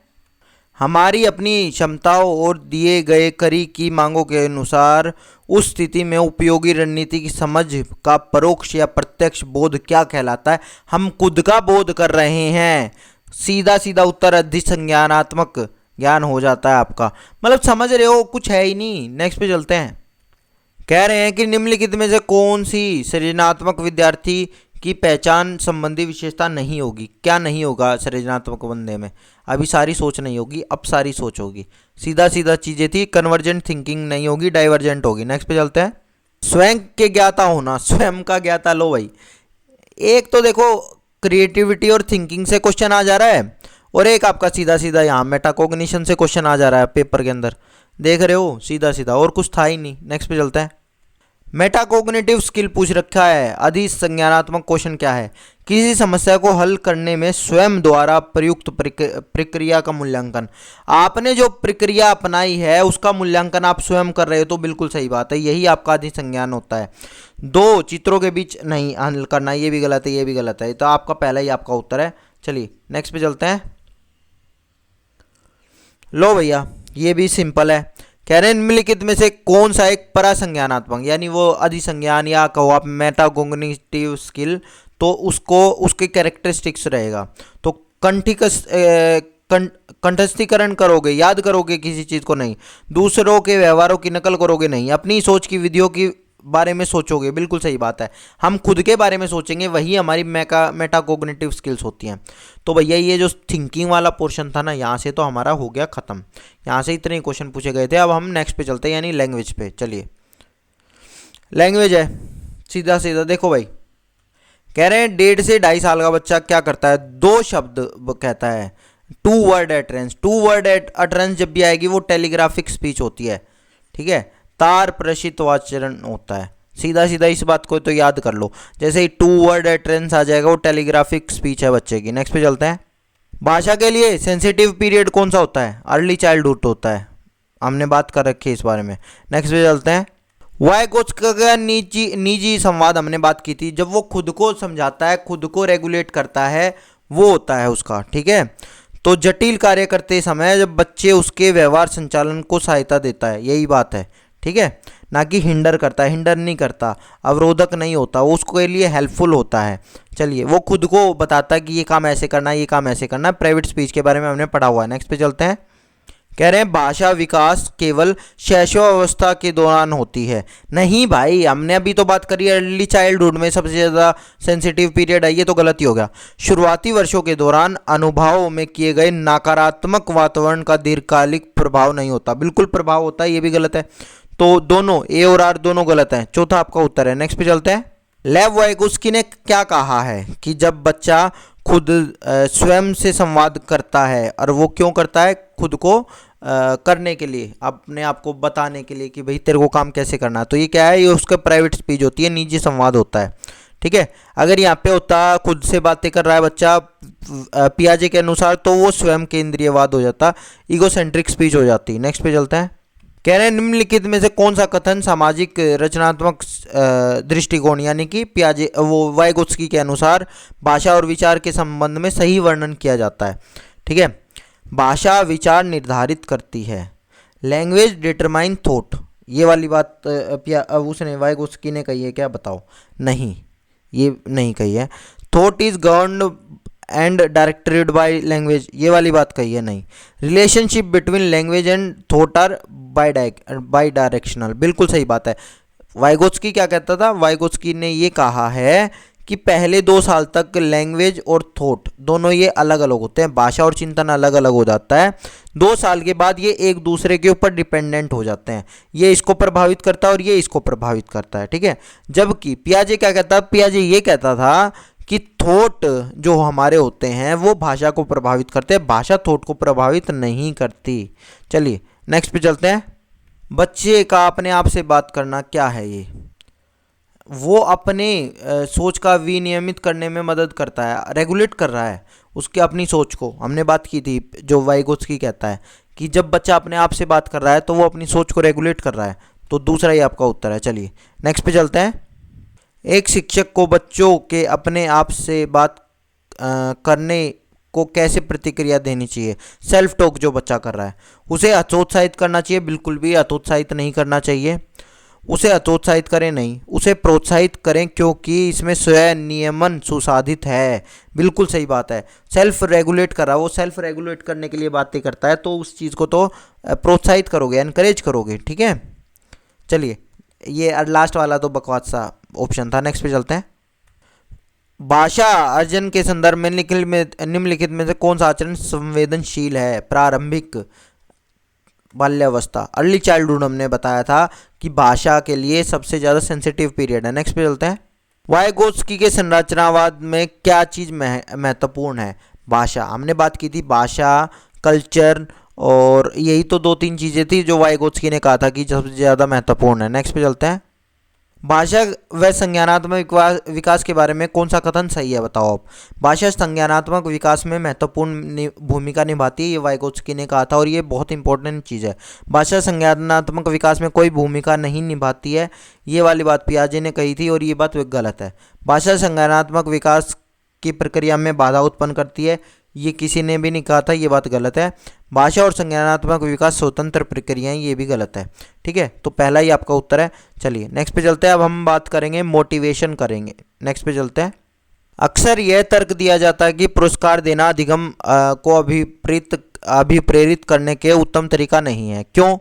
हमारी अपनी क्षमताओं और दिए गए करी की मांगों के अनुसार उस स्थिति में उपयोगी रणनीति की समझ का परोक्ष या प्रत्यक्ष बोध क्या कहलाता है? हम खुद का बोध कर रहे हैं। सीधा सीधा उत्तर अधिसंज्ञानात्मक ज्ञान हो जाता है आपका। मतलब समझ रहे हो, कुछ है ही नहीं। नेक्स्ट पे चलते हैं। कह रहे हैं कि निम्नलिखित में से कौन सी सृजनात्मक विद्यार्थी की पहचान संबंधी विशेषता नहीं होगी? क्या नहीं होगा सृजनात्मक बंदे में? अभी सारी सोच नहीं होगी, अब सारी सोच होगी। सीधा सीधा चीज़ें थी। कन्वर्जेंट थिंकिंग नहीं होगी, डाइवर्जेंट होगी। नेक्स्ट पे चलते हैं। स्वयं के ज्ञाता होना, स्वयं का ज्ञाता। लो भाई, एक तो देखो क्रिएटिविटी और थिंकिंग से क्वेश्चन आ जा रहा है, और एक आपका सीधा सीधा यहाँ मेटाकोग्निशन से क्वेश्चन आ जा रहा है पेपर के अंदर। देख रहे हो, सीधा सीधा, और कुछ था ही नहीं। नेक्स्ट पे चलते हैं। मेटाकोग्निटिव स्किल पूछ रखा है। अधिसंज्ञानात्मक क्वेश्चन क्या है? किसी समस्या को हल करने में स्वयं द्वारा प्रयुक्त प्रक्रिया का मूल्यांकन। आपने जो प्रक्रिया अपनाई है उसका मूल्यांकन आप स्वयं कर रहे हो, तो बिल्कुल सही बात है, यही आपका अधिसंज्ञान होता है। दो चित्रों के बीच नहीं हल करना, ये भी गलत है, ये भी गलत है। तो आपका पहला ही आपका उत्तर है। चलिए नेक्स्ट पे चलते हैं। लो भैया, ये भी सिंपल है। कह रहे हैं निम्नलिखित में से कौन सा एक परासंज्ञानात्मक, यानी वो अधिसंज्ञान या कहो आप मेटाकोग्निटिव स्किल, तो उसको उसके कैरेक्टरिस्टिक्स रहेगा। तो कंठस्थीकरण करोगे, याद करोगे किसी चीज़ को नहीं, दूसरों के व्यवहारों की नकल करोगे नहीं, अपनी सोच की विधियों की बारे में सोचोगे। बिल्कुल सही बात है, हम खुद के बारे में सोचेंगे, वही हमारी मेटाकोग्निटिव स्किल्स होती हैं। तो भैया ये जो थिंकिंग वाला पोर्शन था ना, यहाँ से तो हमारा हो गया ख़त्म। यहाँ से इतने क्वेश्चन पूछे गए थे। अब हम नेक्स्ट पे चलते हैं, यानी लैंग्वेज पे। चलिए, लैंग्वेज है सीधा सीधा। देखो भाई, कह रहे हैं 1.5 से 2.5 साल का बच्चा क्या करता है? दो शब्द कहता है, टू वर्ड एटरेंस, टू वर्ड एटरेंस जब भी आएगी वो टेलीग्राफिक स्पीच होती है, ठीक है, तार प्रेषित वाचन होता है। सीधा सीधा इस बात को तो याद कर लो, जैसे ही टू वर्ड एटरेंस आ जाएगा वो टेलीग्राफिक स्पीच है बच्चे की। नेक्स्ट पे चलते हैं। भाषा के लिए सेंसिटिव पीरियड कौन सा होता है? अर्ली चाइल्डहुड होता है, हमने बात कर रखी है इस बारे में। नेक्स्ट पे चलते हैं। वाइगोत्स्की का निजी निजी संवाद हमने बात की थी, जब वो खुद को समझाता है, खुद को रेगुलेट करता है, वो होता है उसका, ठीक है। तो जटिल कार्य करते समय जब बच्चे उसके व्यवहार संचालन को सहायता देता है, यही बात है, ठीक है, ना कि हिंडर करता है। हिंडर नहीं करता, अवरोधक नहीं होता, वो उसके लिए हेल्पफुल होता है। चलिए, वो खुद को बताता है कि ये काम ऐसे करना है, ये काम ऐसे करना है। प्राइवेट स्पीच के बारे में हमने पढ़ा हुआ है। नेक्स्ट पे चलते हैं। कह रहे हैं भाषा विकास केवल शैशवावस्था के दौरान होती है। नहीं भाई, हमने अभी तो बात करी अर्ली चाइल्डहुड में सबसे ज़्यादा सेंसिटिव पीरियड है, ये तो गलत ही हो गया। शुरुआती वर्षों के दौरान अनुभव में किए गए नकारात्मक वातावरण का दीर्घकालिक प्रभाव नहीं होता। बिल्कुल प्रभाव होता है, ये भी गलत है। तो दोनों ए और आर दोनों गलत हैं, चौथा आपका उत्तर है। नेक्स्ट पे चलते हैं। लेव वाइगोत्स्की ने क्या कहा है कि जब बच्चा खुद स्वयं से संवाद करता है, और वो क्यों करता है? खुद को करने के लिए, अपने आप को बताने के लिए कि भाई तेरे को काम कैसे करना है। तो ये क्या है? ये उसका प्राइवेट स्पीच होती है, निजी संवाद होता है, ठीक है। अगर यहाँ पे होता खुद से बातें कर रहा है बच्चा पियाजे के अनुसार, तो वो स्वयं केंद्रीयवाद हो जाता, ईगोसेंट्रिक स्पीच हो जाती। नेक्स्ट पे चलते हैं। कह रहे हैं निम्नलिखित में से कौन सा कथन सामाजिक रचनात्मक दृष्टिकोण यानी कि पियाजे वो वाइगोत्स्की के अनुसार भाषा और विचार के संबंध में सही वर्णन किया जाता है, ठीक है। भाषा विचार निर्धारित करती है, लैंग्वेज डिटरमाइन थॉट, ये वाली बात उसने वाइगोत्स्की ने कही है क्या? बताओ। नहीं, ये नहीं कही है। Thought is governed and directed by language, ये वाली बात कही है नहीं। Relationship between language and thought are bidirectional, बिल्कुल सही बात है। वाइगोत्स्की क्या कहता था? वाइगोत्स्की ने ये कहा है कि पहले 2 साल तक लैंग्वेज और थॉट दोनों ये अलग अलग होते हैं, भाषा और चिंतन अलग अलग हो जाता है। 2 साल के बाद ये एक दूसरे के ऊपर डिपेंडेंट हो जाते हैं, ये इसको प्रभावित करता है और ये इसको प्रभावित करता है, ठीक है। जबकि पियाजे क्या कहता है? पियाजे ये कहता था कि थॉट जो हमारे होते हैं वो भाषा को प्रभावित करते हैं, भाषा थॉट को प्रभावित नहीं करती। चलिए नेक्स्ट पे चलते हैं। बच्चे का अपने आप से बात करना क्या है? ये वो अपने सोच का विनियमित करने में मदद करता है, रेगुलेट कर रहा है उसकी अपनी सोच को। हमने बात की थी, जो वाइगोत्स्की कहता है कि जब बच्चा अपने आप से बात कर रहा है तो वो अपनी सोच को रेगुलेट कर रहा है। तो दूसरा ही आपका उत्तर है। चलिए नेक्स्ट पे चलते हैं। एक शिक्षक को बच्चों के अपने आप से बात करने को कैसे प्रतिक्रिया देनी चाहिए? सेल्फ टॉक जो बच्चा कर रहा है उसे हतोत्साहित करना चाहिए? बिल्कुल भी हतोत्साहित नहीं करना चाहिए। उसे हतोत्साहित करें नहीं, उसे प्रोत्साहित करें, क्योंकि इसमें स्वयं नियमन सुसाधित है। बिल्कुल सही बात है। सेल्फ रेगुलेट कर रहा है, वो सेल्फ रेगुलेट करने के लिए बातें करता है, तो उस चीज़ को तो प्रोत्साहित करोगे, एनकरेज करोगे, ठीक है। चलिए, ये लास्ट वाला तो बकवास सा ऑप्शन था। नेक्स्ट पे चलते हैं। भाषा अर्जन के संदर्भ में निम्नलिखित में से कौन सा आचरण संवेदनशील है? प्रारंभिक बाल्यावस्था, अर्ली चाइल्डहुड, हमने बताया था कि भाषा के लिए सबसे ज़्यादा सेंसिटिव पीरियड है। नेक्स्ट पे चलते हैं। वाइगोत्स्की के संरचनावाद में क्या चीज़ महत्वपूर्ण है? भाषा, हमने बात की थी, भाषा, कल्चर, और यही तो 2-3 चीज़ें थी जो वाइगोत्स्की ने कहा था कि सबसे ज़्यादा महत्वपूर्ण है। नेक्स्ट पे चलते हैं। भाषा व संज्ञानात्मक विकास के बारे में कौन सा कथन सही है? बताओ आप। भाषा संज्ञानात्मक विकास में महत्वपूर्ण भूमिका निभाती है, ये वाइगोत्स्की ने कहा था, और ये बहुत इंपॉर्टेंट चीज़ है। भाषा संज्ञानात्मक विकास में कोई भूमिका नहीं निभाती है, ये वाली बात पियाजे ने कही थी, और ये बात गलत है। भाषा संज्ञानात्मक विकास की प्रक्रिया में बाधा उत्पन्न करती है, ये किसी ने भी नहीं कहा था, ये बात गलत है। भाषा और संज्ञानात्मक विकास स्वतंत्र प्रक्रियाएं, ये भी गलत है, ठीक है। तो पहला ही आपका उत्तर है। चलिए नेक्स्ट पे चलते हैं। अब हम बात करेंगे, मोटिवेशन करेंगे। नेक्स्ट पे चलते हैं। अक्सर यह तर्क दिया जाता है कि पुरस्कार देना अधिगम को अभिप्रेरित करने के उत्तम तरीका नहीं है। क्यों?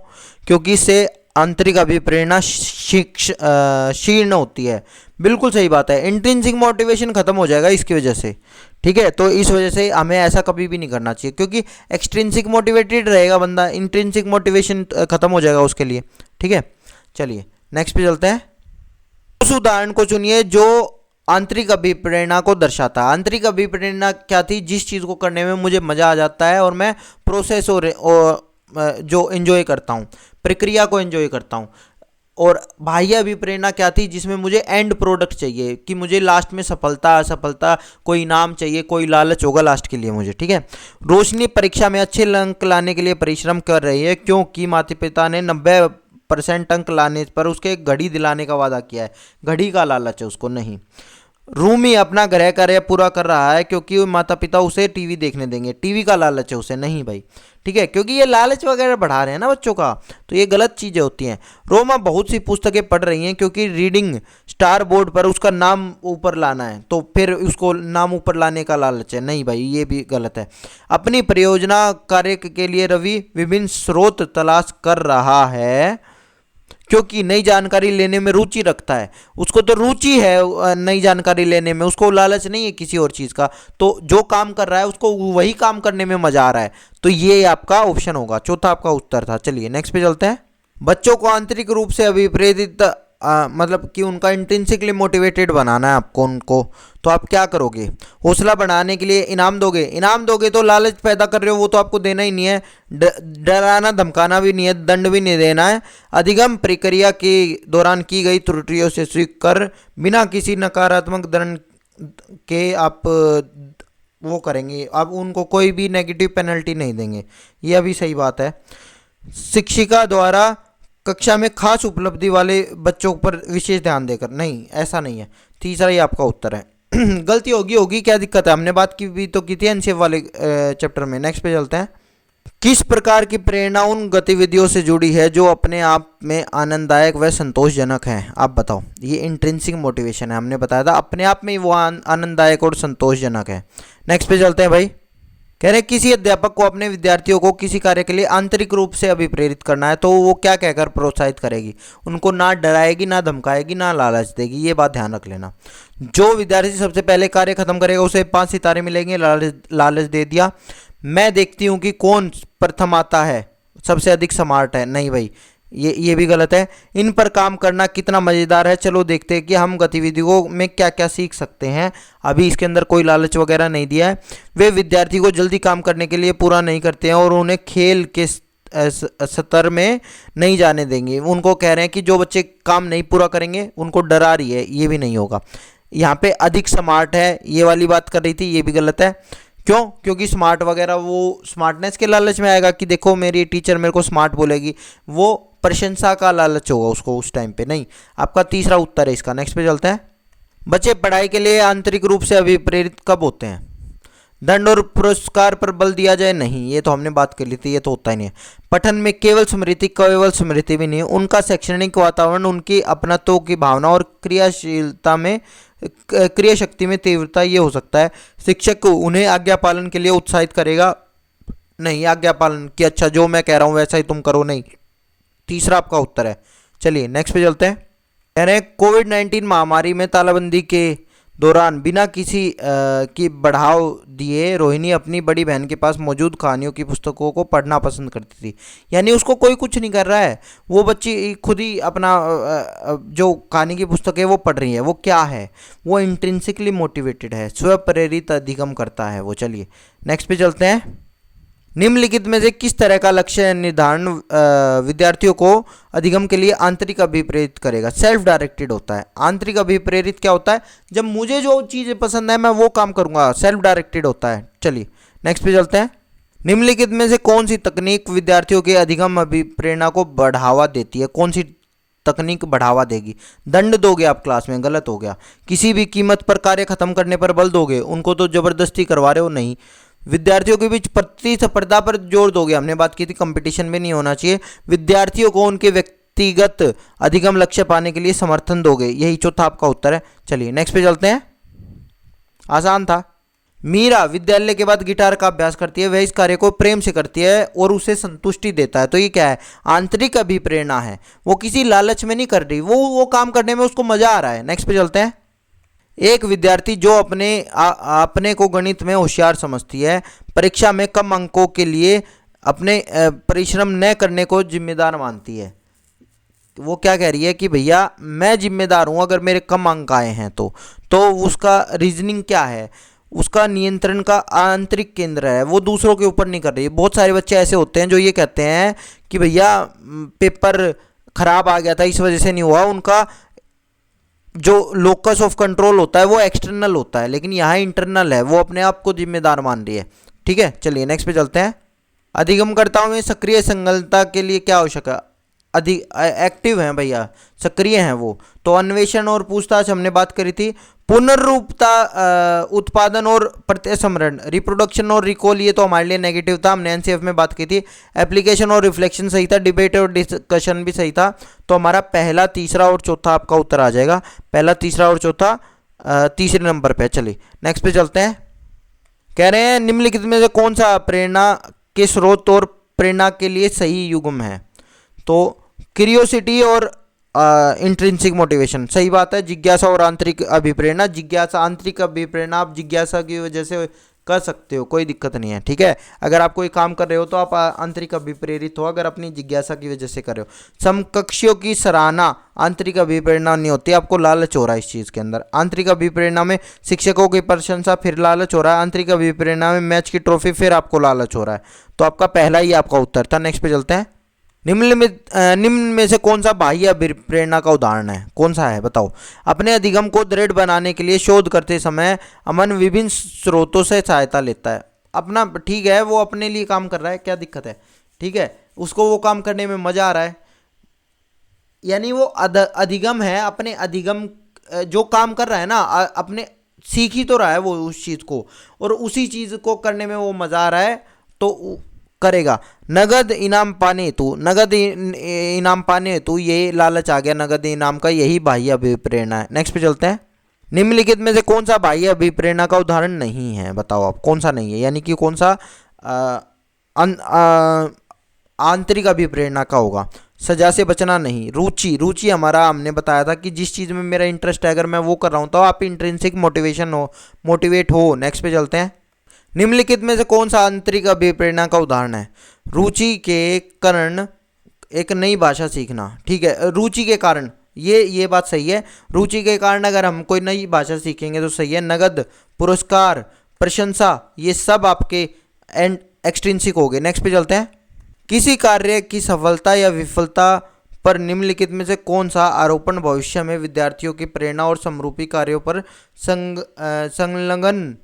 क्योंकि इससे आंतरिक अभिप्रेरणा क्षीण होती है। बिल्कुल सही बात है, इंट्रिंसिक मोटिवेशन खत्म हो जाएगा इसकी वजह से, ठीक है। तो इस वजह से हमें ऐसा कभी भी नहीं करना चाहिए, क्योंकि एक्सट्रिंसिक मोटिवेटेड रहेगा बंदा, इंट्रिंसिक मोटिवेशन खत्म हो जाएगा उसके लिए, ठीक है। चलिए नेक्स्ट पे चलते हैं। उस उदाहरण को चुनिए जो आंतरिक अभिप्रेरणा को दर्शाता है। आंतरिक अभिप्रेरणा क्या थी? जिस चीज़ को करने में मुझे मज़ा आ जाता है और मैं प्रोसेस और जो एंजॉय करता हूँ, प्रक्रिया को एंजॉय करता हूँ। और बाह्य अभिप्रेरणा क्या थी? जिसमें मुझे एंड प्रोडक्ट चाहिए, कि मुझे लास्ट में सफलता असफलता कोई इनाम चाहिए, कोई लालच होगा लास्ट के लिए मुझे, ठीक है। रोशनी परीक्षा में अच्छे अंक लाने के लिए परिश्रम कर रही है, क्योंकि माता पिता ने 90% अंक लाने पर उसके घड़ी दिलाने का वादा किया है। घड़ी का लालच है उसको, नहीं। रूमी अपना गृह कार्य पूरा कर रहा है क्योंकि माता पिता उसे टीवी देखने देंगे। टीवी का लालच है उसे, नहीं भाई, ठीक है, क्योंकि ये लालच वगैरह बढ़ा रहे हैं ना बच्चों का, तो ये गलत चीज़ें होती हैं। रोमा बहुत सी पुस्तकें पढ़ रही हैं क्योंकि रीडिंग स्टार बोर्ड पर उसका नाम ऊपर लाना है, तो फिर उसको नाम ऊपर लाने का लालच है, नहीं भाई, ये भी गलत है। अपनी परियोजना कार्य के लिए रवि विभिन्न स्रोत तलाश कर रहा है क्योंकि नई जानकारी लेने में रुचि रखता है। उसको तो रुचि है नई जानकारी लेने में, उसको लालच नहीं है किसी और चीज़ का। तो जो काम कर रहा है उसको वही काम करने में मजा आ रहा है, तो ये आपका ऑप्शन होगा, चौथा आपका उत्तर था। चलिए नेक्स्ट पे चलते हैं। बच्चों को आंतरिक रूप से अभिप्रेरित मतलब कि उनका इंट्रिंसिकली मोटिवेटेड बनाना है आपको उनको, तो आप क्या करोगे? हौसला बढ़ाने के लिए इनाम दोगे। इनाम दोगे तो लालच पैदा कर रहे हो, वो तो आपको देना ही नहीं है। डराना धमकाना भी नहीं है, दंड भी नहीं देना है। अधिगम प्रक्रिया के दौरान की गई त्रुटियों से सीख कर बिना किसी नकारात्मक दंड के आप वो करेंगे, आप उनको कोई भी नेगेटिव पेनल्टी नहीं देंगे, ये अभी सही बात है। शिक्षिका द्वारा कक्षा में खास उपलब्धि वाले बच्चों पर विशेष ध्यान देकर, नहीं, ऐसा नहीं है। तीसरा ही आपका उत्तर है। गलती होगी, क्या दिक्कत है? हमने बात की भी तो की थी एनसीएफ वाले चैप्टर में। नेक्स्ट पे चलते हैं। किस प्रकार की प्रेरणा उन गतिविधियों से जुड़ी है जो अपने आप में आनंददायक व संतोषजनक हैं? आप बताओ। ये इंट्रिंसिक मोटिवेशन है, हमने बताया था, अपने आप में वो आनंददायक और संतोषजनक है। नेक्स्ट पे चलते हैं भाई। कह रहे किसी अध्यापक को अपने विद्यार्थियों को किसी कार्य के लिए आंतरिक रूप से अभिप्रेरित करना है, तो वो क्या कहकर प्रोत्साहित करेगी? उनको ना डराएगी, ना धमकाएगी, ना लालच देगी, ये बात ध्यान रख लेना। जो विद्यार्थी सबसे पहले कार्य खत्म करेगा उसे 5 सितारे मिलेंगे। लालच दे दिया। मैं देखती हूँ कि कौन प्रथम आता है, सबसे अधिक स्मार्ट है, नहीं भाई, ये भी गलत है। इन पर काम करना कितना मज़ेदार है, चलो देखते हैं कि हम गतिविधियों में क्या क्या सीख सकते हैं। अभी इसके अंदर कोई लालच वगैरह नहीं दिया है। वे विद्यार्थी को जल्दी काम करने के लिए पूरा नहीं करते हैं और उन्हें खेल के स्तर में नहीं जाने देंगे। उनको कह रहे हैं कि जो बच्चे काम नहीं पूरा करेंगे उनको डरा रही है, ये भी नहीं होगा। यहाँ पे अधिक स्मार्ट है ये वाली बात कर रही थी, ये भी गलत है। क्यों? क्योंकि स्मार्ट वगैरह वो स्मार्टनेस के लालच में आएगा कि देखो मेरी टीचर मेरे को स्मार्ट बोलेगी, वो प्रशंसा का लालच होगा उसको उस टाइम पे, नहीं। आपका तीसरा उत्तर है इसका। नेक्स्ट पे चलते हैं। बच्चे पढ़ाई के लिए आंतरिक रूप से अभिप्रेरित कब होते हैं? दंड और पुरस्कार पर बल दिया जाए, नहीं, ये तो हमने बात कर ली थी, ये तो होता ही नहीं है। पठन में केवल स्मृति भी नहीं, उनका शैक्षणिक वातावरण, उनकी अपनत्व की भावना और क्रियाशीलता में क्रिया शक्ति में तीव्रता, ये हो सकता है। शिक्षक उन्हें आज्ञा पालन के लिए उत्साहित करेगा, नहीं, आज्ञा पालन कि अच्छा जो मैं कह रहा हूँ वैसा ही तुम करो, नहीं। तीसरा आपका उत्तर है। चलिए नेक्स्ट पे चलते हैं। कह रहे हैं कोविड-19 महामारी में तालाबंदी के दौरान बिना किसी की बढ़ाव दिए रोहिणी अपनी बड़ी बहन के पास मौजूद कहानियों की पुस्तकों को पढ़ना पसंद करती थी। यानी उसको कोई कुछ नहीं कर रहा है, वो बच्ची खुद ही अपना जो कहानी की पुस्तक है वो पढ़ रही है। वो क्या है? वो इंट्रिंसिकली मोटिवेटेड है, स्वप्रेरित अधिगम करता है वो। चलिए नेक्स्ट पे चलते हैं। निम्नलिखित में से किस तरह का लक्ष्य निर्धारण विद्यार्थियों को अधिगम के लिए आंतरिक अभिप्रेरित करेगा? सेल्फ डायरेक्टेड होता है। आंतरिक अभिप्रेरित क्या होता है? जब मुझे जो चीज़ें पसंद है मैं वो काम करूंगा, सेल्फ डायरेक्टेड होता है। चलिए नेक्स्ट पे चलते हैं। निम्नलिखित में से कौन सी तकनीक विद्यार्थियों के अधिगम अभिप्रेरणा को बढ़ावा देती है? कौन सी तकनीक बढ़ावा देगी? दंड दोगे आप क्लास में, गलत हो गया। किसी भी कीमत पर कार्य खत्म करने पर बल दोगे, उनको तो जबरदस्ती करवा रहे हो, नहीं। विद्यार्थियों के बीच प्रतिस्पर्धा पर जोर दोगे, हमने बात की थी कंपटीशन भी नहीं होना चाहिए। विद्यार्थियों को उनके व्यक्तिगत अधिगम लक्ष्य पाने के लिए समर्थन दोगे, यही चौथा आपका उत्तर है। चलिए नेक्स्ट पे चलते हैं। आसान था। मीरा विद्यालय के बाद गिटार का अभ्यास करती है, वह इस कार्य को प्रेम से करती है और उसे संतुष्टि देता है, तो ये क्या है? आंतरिक अभिप्रेरणा है। वो किसी लालच में नहीं कर रही, वो काम करने में उसको मजा आ रहा है। नेक्स्ट पे चलते हैं। एक विद्यार्थी जो अपने को गणित में होशियार समझती है, परीक्षा में कम अंकों के लिए अपने परिश्रम न करने को जिम्मेदार मानती है। वो क्या कह रही है कि भैया मैं जिम्मेदार हूँ अगर मेरे कम अंक आए हैं तो उसका रीजनिंग क्या है, उसका नियंत्रण का आंतरिक केंद्र है, वो दूसरों के ऊपर नहीं कर रही है। बहुत सारे बच्चे ऐसे होते हैं जो ये कहते हैं कि भैया पेपर खराब आ गया था इस वजह से नहीं हुआ, उनका जो लोकस ऑफ कंट्रोल होता है वो एक्सटर्नल होता है, लेकिन यहाँ इंटरनल है, वो अपने आप को जिम्मेदार मान रही है। ठीक है, चलिए नेक्स्ट पे चलते हैं। अधिगमकर्ताओं में सक्रिय संलग्नता के लिए क्या आवश्यक है? एक्टिव हैं भैया, सक्रिय हैं वो। तो अन्वेषण और पूछताछ हमने बात करी थी। पुनर्रूपता, उत्पादन और प्रत्यसमरण, रिप्रोडक्शन और रिकॉल, ये तो हमारे लिए नेगेटिव था, हमने एनसीएफ में बात की थी। एप्लीकेशन और रिफ्लेक्शन सही था, डिबेट और डिस्कशन भी सही था। तो हमारा पहला, तीसरा और चौथा आपका उत्तर आ जाएगा। पहला, तीसरा और चौथा तीसरे नंबर पे। चलिए नेक्स्ट पे चलते हैं। कह रहे हैं निम्नलिखित में से कौन सा प्रेरणा के स्रोत और प्रेरणा के लिए सही युग्म है? तो क्यूरियोसिटी और इंट्रिंसिक मोटिवेशन, सही बात है। जिज्ञासा और आंतरिक अभिप्रेरणा, जिज्ञासा, आंतरिक अभिप्रेरणा आप जिज्ञासा की वजह से कर सकते हो, कोई दिक्कत नहीं है। ठीक है, अगर आप कोई काम कर रहे हो तो आप आंतरिक अभिप्रेरित हो, अगर अपनी जिज्ञासा की वजह से कर रहे हो। समकक्षियों की सराहना, आंतरिक अभिप्रेरणा नहीं होती, आपको लालच हो रहा है इस चीज़ के अंदर। आंतरिक अभिप्रेरणा में शिक्षकों की प्रशंसा, फिर लालच हो रहा है। आंतरिक अभिप्रेरणा में मैच की ट्रॉफी, फिर आपको लालच हो रहा है। तो आपका पहला ही आपका उत्तर था। नेक्स्ट पे चलते हैं। निम्न में से कौन सा बाह्य अभिप्रेरणा का उदाहरण है? कौन सा है बताओ? अपने अधिगम को दृढ़ बनाने के लिए शोध करते समय अमन विभिन्न स्रोतों से सहायता लेता है। अपना, ठीक है, वो अपने लिए काम कर रहा है, क्या दिक्कत है? ठीक है, उसको वो काम करने में मजा आ रहा है, यानी वो अधिगम है, अपने अधिगम जो काम कर रहा है ना, अपने सीख ही तो रहा है वो उस चीज़ को, और उसी चीज़ को करने में वो मजा आ रहा है तो करेगा। नगद इनाम पाने हेतु, नगद इनाम पाने हेतु ये लालच आ गया नगद इनाम का, यही बाह्य अभिप्रेरणा है। नेक्स्ट पे चलते हैं। निम्नलिखित में से कौन सा बाह्य अभिप्रेरणा का उदाहरण नहीं है? बताओ आप, कौन सा नहीं है, यानी कि कौन सा आंतरिक अभिप्रेरणा का होगा? सजा से बचना नहीं। रुचि, रुचि हमारा हमने बताया था कि जिस चीज़ में मेरा इंटरेस्ट है अगर मैं वो कर रहा हूँ तो आप इंट्रिंसिक मोटिवेशन हो, मोटिवेट हो। नेक्स्ट पे चलते हैं। निम्नलिखित में से कौन सा आंतरिक अभिप्रेरणा का उदाहरण है? रुचि के कारण एक नई भाषा सीखना। ठीक है, रुचि के कारण, ये बात सही है। रुचि के कारण अगर हम कोई नई भाषा सीखेंगे तो सही है। नगद, पुरस्कार, प्रशंसा, ये सब आपके एक्सट्रिंसिक हो गए। नेक्स्ट पे चलते हैं। किसी कार्य की सफलता या विफलता पर निम्नलिखित में से कौन सा आरोपण भविष्य में विद्यार्थियों की प्रेरणा और समरूपी कार्यों पर संलग्न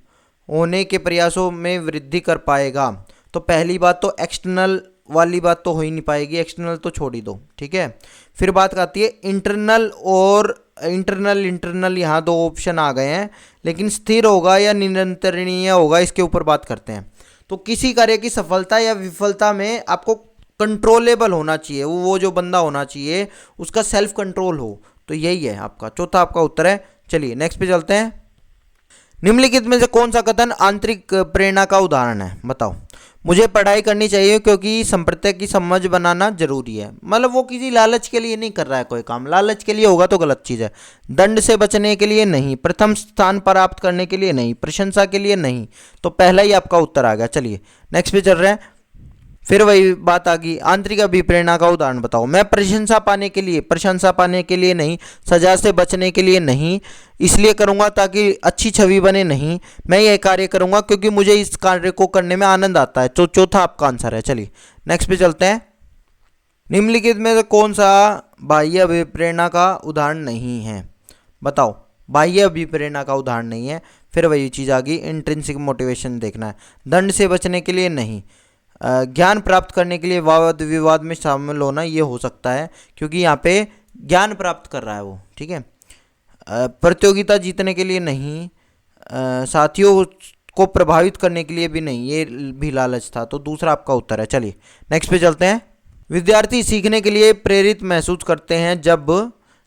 होने के प्रयासों में वृद्धि कर पाएगा? तो पहली बात तो एक्सटर्नल वाली बात तो हो ही नहीं पाएगी, एक्सटर्नल तो छोड़ ही दो। ठीक है, फिर बात आती है इंटरनल और इंटरनल यहाँ दो ऑप्शन आ गए हैं, लेकिन स्थिर होगा या निरंतरणीय होगा इसके ऊपर बात करते हैं। तो किसी कार्य की सफलता या विफलता में आपको कंट्रोलेबल होना चाहिए, वो जो बंदा होना चाहिए उसका सेल्फ कंट्रोल हो, तो यही है आपका चौथा आपका उत्तर है। चलिए नेक्स्ट पे चलते हैं। निम्नलिखित में से कौन सा कथन आंतरिक प्रेरणा का उदाहरण है? बताओ। मुझे पढ़ाई करनी चाहिए क्योंकि संप्रदाय की समझ बनाना जरूरी है। मतलब वो किसी लालच के लिए नहीं कर रहा है कोई काम, लालच के लिए होगा तो गलत चीज़ है। दंड से बचने के लिए नहीं, प्रथम स्थान प्राप्त करने के लिए नहीं, प्रशंसा के लिए नहीं। तो पहला ही आपका उत्तर आ गया। चलिए नेक्स्ट पे चल रहे हैं। फिर वही बात आ गई, आंतरिक अभिप्रेरणा का उदाहरण बताओ। मैं प्रशंसा पाने के लिए नहीं, सजा से बचने के लिए नहीं, इसलिए करूंगा ताकि अच्छी छवि बने नहीं, मैं यह कार्य करूंगा क्योंकि मुझे इस कार्य को करने में आनंद आता है। तो चौथा आपका आंसर है। चलिए नेक्स्ट पे चलते हैं। निम्नलिखित में से कौन सा बाह्य अभिप्रेरणा का उदाहरण नहीं है? बताओ, बाह्य अभिप्रेरणा का उदाहरण नहीं है। फिर वही चीज़ आ गई, इंट्रिंसिक मोटिवेशन देखना है। दंड से बचने के लिए नहीं, ज्ञान प्राप्त करने के लिए वाद विवाद में शामिल होना, ये हो सकता है क्योंकि यहाँ पे ज्ञान प्राप्त कर रहा है वो। ठीक है, प्रतियोगिता जीतने के लिए नहीं, साथियों को प्रभावित करने के लिए भी नहीं, ये भी लालच था। तो दूसरा आपका उत्तर है। चलिए नेक्स्ट पे चलते हैं। विद्यार्थी सीखने के लिए प्रेरित महसूस करते हैं जब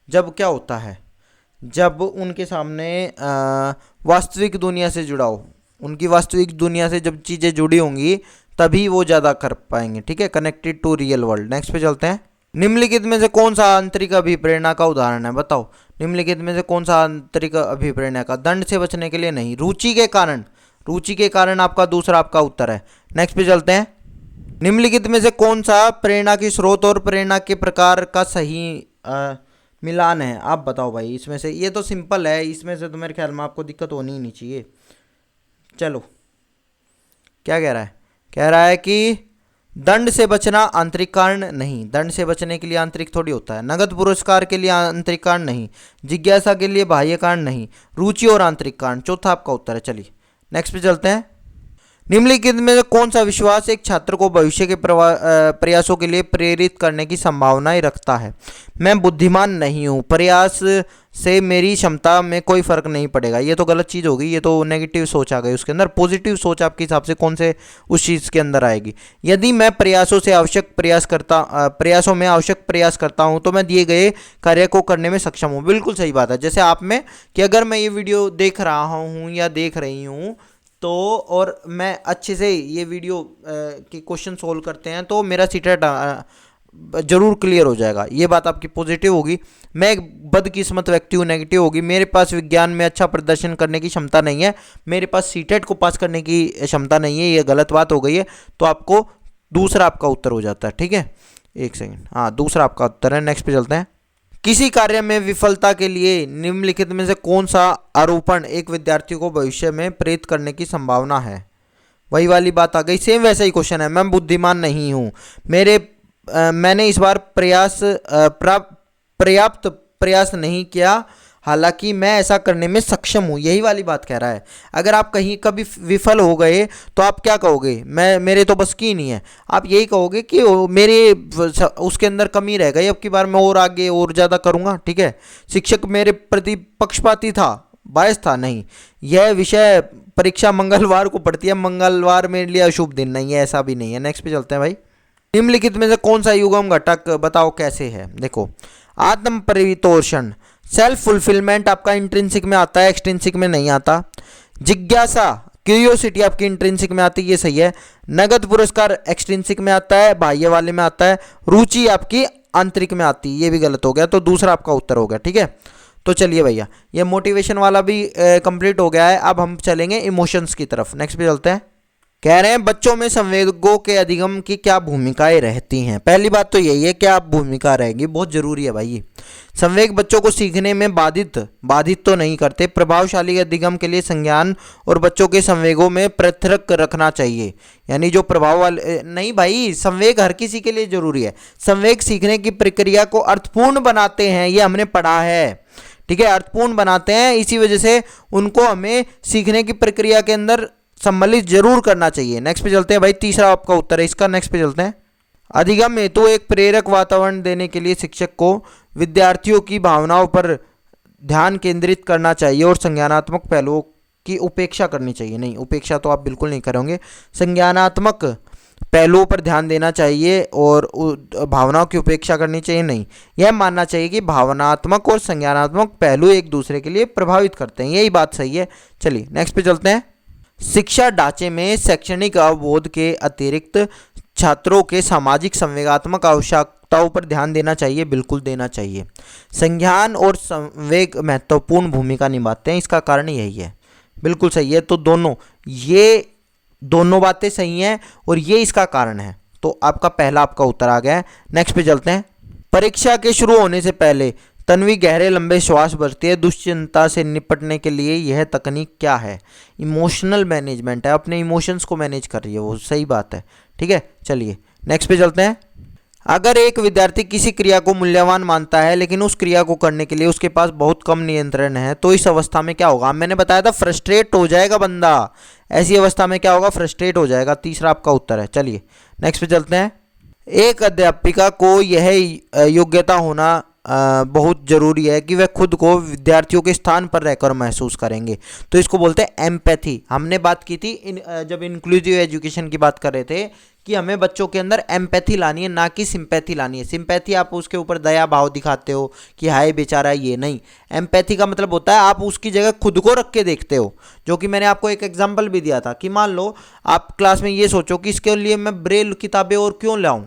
क्या होता है? जब उनके सामने वास्तविक दुनिया से जुड़ा हो, उनकी वास्तविक दुनिया से जब चीज़ें जुड़ी होंगी तभी वो ज़्यादा कर पाएंगे। ठीक है, connected to real world. Next पे चलते हैं। निम्नलिखित में से कौन सा आंतरिक अभिप्रेरणा का उदाहरण है? बताओ, निम्नलिखित में से कौन सा आंतरिक अभिप्रेरणा का? दंड से बचने के लिए नहीं, रुचि के कारण आपका दूसरा आपका उत्तर है। नेक्स्ट पे चलते हैं। निम्नलिखित में से कौन सा प्रेरणा की स्रोत और प्रेरणा के प्रकार का सही मिलान है। आप बताओ भाई इसमें से, ये तो सिंपल है, इसमें से तो मेरे ख्याल में आपको दिक्कत होनी ही नहीं चाहिए। चलो क्या कह रहा है, कह रहा है कि दंड से बचना आंतरिक कारण नहीं, दंड से बचने के लिए आंतरिक थोड़ी होता है, नगद पुरस्कार के लिए आंतरिक कारण नहीं, जिज्ञासा के लिए बाह्य कारण नहीं, रुचि और आंतरिक कारण, चौथा आपका उत्तर है। चलिए नेक्स्ट पे चलते हैं। निम्नलिखित में से कौन सा विश्वास एक छात्र को भविष्य के प्रयासों के लिए प्रेरित करने की संभावनाएं रखता है? मैं बुद्धिमान नहीं हूँ, प्रयास से मेरी क्षमता में कोई फर्क नहीं पड़ेगा। ये तो गलत चीज़ होगी, ये तो नेगेटिव सोच आ गई उसके अंदर। पॉजिटिव सोच आपके हिसाब से कौन से उस चीज़ के अंदर आएगी? यदि मैं प्रयासों में आवश्यक प्रयास करता हूँ तो मैं दिए गए कार्य को करने में सक्षम हूँ। बिल्कुल सही बात है। जैसे आप में कि अगर मैं ये वीडियो देख रहा हूँ या देख रही हूँ तो, और मैं अच्छे से ये वीडियो के क्वेश्चन सोल्व करते हैं तो मेरा सीटेट जरूर क्लियर हो जाएगा। ये बात आपकी पॉजिटिव होगी। मैं एक बदकिस्मत व्यक्ति हूँ, नेगेटिव होगी। मेरे पास विज्ञान में अच्छा प्रदर्शन करने की क्षमता नहीं है, मेरे पास सीटेट को पास करने की क्षमता नहीं है, ये गलत बात हो गई है। तो आपको दूसरा आपका उत्तर हो जाता है। ठीक है, एक सेकेंड, हाँ दूसरा आपका उत्तर है। नेक्स्ट पे चलते हैं। किसी कार्य में विफलता के लिए निम्नलिखित में से कौन सा आरोपण एक विद्यार्थी को भविष्य में प्रेरित करने की संभावना है? वही वाली बात आ गई, सेम वैसा ही क्वेश्चन है। मैं बुद्धिमान नहीं हूँ, मैंने इस बार पर्याप्त प्रयास नहीं किया, हालांकि मैं ऐसा करने में सक्षम हूँ। यही वाली बात कह रहा है। अगर आप कहीं कभी विफल हो गए तो आप क्या कहोगे? मेरे तो बस की नहीं है। आप यही कहोगे कि मेरे उसके अंदर कमी रह गई, अब की बार मैं और आगे और ज़्यादा करूँगा। ठीक है, शिक्षक मेरे प्रति पक्षपाती था, बायस था, नहीं। यह विषय परीक्षा मंगलवार को पड़ती है, मंगलवार मेरे लिए अशुभ दिन नहीं है, ऐसा भी नहीं है। नेक्स्ट पे चलते हैं भाई। निम्नलिखित में से कौन सा युग्म घटक बताओ कैसे है? देखो, आत्म परितोषण, सेल्फ फुलफिलमेंट आपका इंट्रिंसिक में आता है, एक्सट्रिंसिक में नहीं आता। जिज्ञासा, क्यूरियोसिटी आपकी इंट्रिंसिक में आती है, ये सही है। नगद पुरस्कार एक्सट्रिंसिक में आता है, बाह्य वाले में आता है। रुचि आपकी आंतरिक में आती है, ये भी गलत हो गया, तो दूसरा आपका उत्तर हो गया। ठीक है, तो चलिए भैया, ये मोटिवेशन वाला भी कंप्लीट हो गया है। अब हम चलेंगे इमोशंस की तरफ। नेक्स्ट पे चलते हैं। कह रहे हैं बच्चों में संवेगों के अधिगम की क्या भूमिकाएं रहती हैं? पहली बात तो यही है, क्या भूमिका रहेगी, बहुत जरूरी है भाई। संवेग बच्चों को सीखने में बाधित तो नहीं करते। प्रभावशाली अधिगम के लिए संज्ञान और बच्चों के संवेगों में पृथक रखना चाहिए, यानी जो प्रभाव वाले नहीं भाई, संवेग हर किसी के लिए जरूरी है। संवेग सीखने की प्रक्रिया को अर्थपूर्ण बनाते हैं, ये हमने पढ़ा है। ठीक है, अर्थपूर्ण बनाते हैं, इसी वजह से उनको हमें सीखने की प्रक्रिया के अंदर सम्मिलित जरूर करना चाहिए। नेक्स्ट पे चलते हैं भाई, तीसरा आपका उत्तर है इसका। नेक्स्ट पे चलते हैं। अधिगम हेतु एक प्रेरक वातावरण देने के लिए शिक्षक को विद्यार्थियों की भावनाओं पर ध्यान केंद्रित करना चाहिए और संज्ञानात्मक पहलुओं की उपेक्षा करनी चाहिए। नहीं, उपेक्षा तो आप बिल्कुल नहीं करोगे, संज्ञानात्मक पहलुओं पर ध्यान देना चाहिए और भावनाओं की उपेक्षा करनी चाहिए। नहीं, यह मानना चाहिए कि भावनात्मक और संज्ञानात्मक पहलू एक दूसरे के लिए प्रभावित करते हैं, यही बात सही है। चलिए नेक्स्ट पे चलते हैं। शिक्षा ढांचे में शैक्षणिक अवबोध के अतिरिक्त छात्रों के सामाजिक संवेगात्मक आवश्यकताओं पर ध्यान देना चाहिए, बिल्कुल देना चाहिए। संज्ञान और संवेग महत्वपूर्ण भूमिका निभाते हैं, इसका कारण यही है, बिल्कुल सही है। तो ये दोनों बातें सही हैं और ये इसका कारण है, तो आपका पहला आपका उत्तर आ गया है। नेक्स्ट पे चलते हैं। परीक्षा के शुरू होने से पहले तन्वी गहरे लंबे श्वास भरती है, दुश्चिंता से निपटने के लिए यह तकनीक क्या है? इमोशनल मैनेजमेंट है, अपने इमोशंस को मैनेज कर रही है वो, सही बात है। ठीक है, चलिए नेक्स्ट पे चलते हैं। अगर एक विद्यार्थी किसी क्रिया को मूल्यवान मानता है लेकिन उस क्रिया को करने के लिए उसके पास बहुत कम नियंत्रण है, तो इस अवस्था में क्या होगा? मैंने बताया था फ्रस्ट्रेट हो जाएगा बंदा, ऐसी अवस्था में क्या होगा? फ्रस्ट्रेट हो जाएगा। तीसरा आपका उत्तर है। चलिए नेक्स्ट पे चलते हैं। एक अध्यापिका को यह योग्यता होना बहुत ज़रूरी है कि वह खुद को विद्यार्थियों के स्थान पर रहकर महसूस करेंगे, तो इसको बोलते हैं एम्पैथी। हमने बात की थी जब इंक्लूसिव एजुकेशन की बात कर रहे थे कि हमें बच्चों के अंदर एम्पैथी लानी है, ना कि सिंपैथी लानी है। सिंपैथी आप उसके ऊपर दया भाव दिखाते हो कि हाय बेचारा, ये नहीं। एम्पैथी का मतलब होता है आप उसकी जगह खुद को रख के देखते हो, जो कि मैंने आपको एक एग्जाम्पल भी दिया था कि मान लो आप क्लास में ये सोचो कि इसके लिए मैं ब्रेल किताबें और क्यों लाऊं,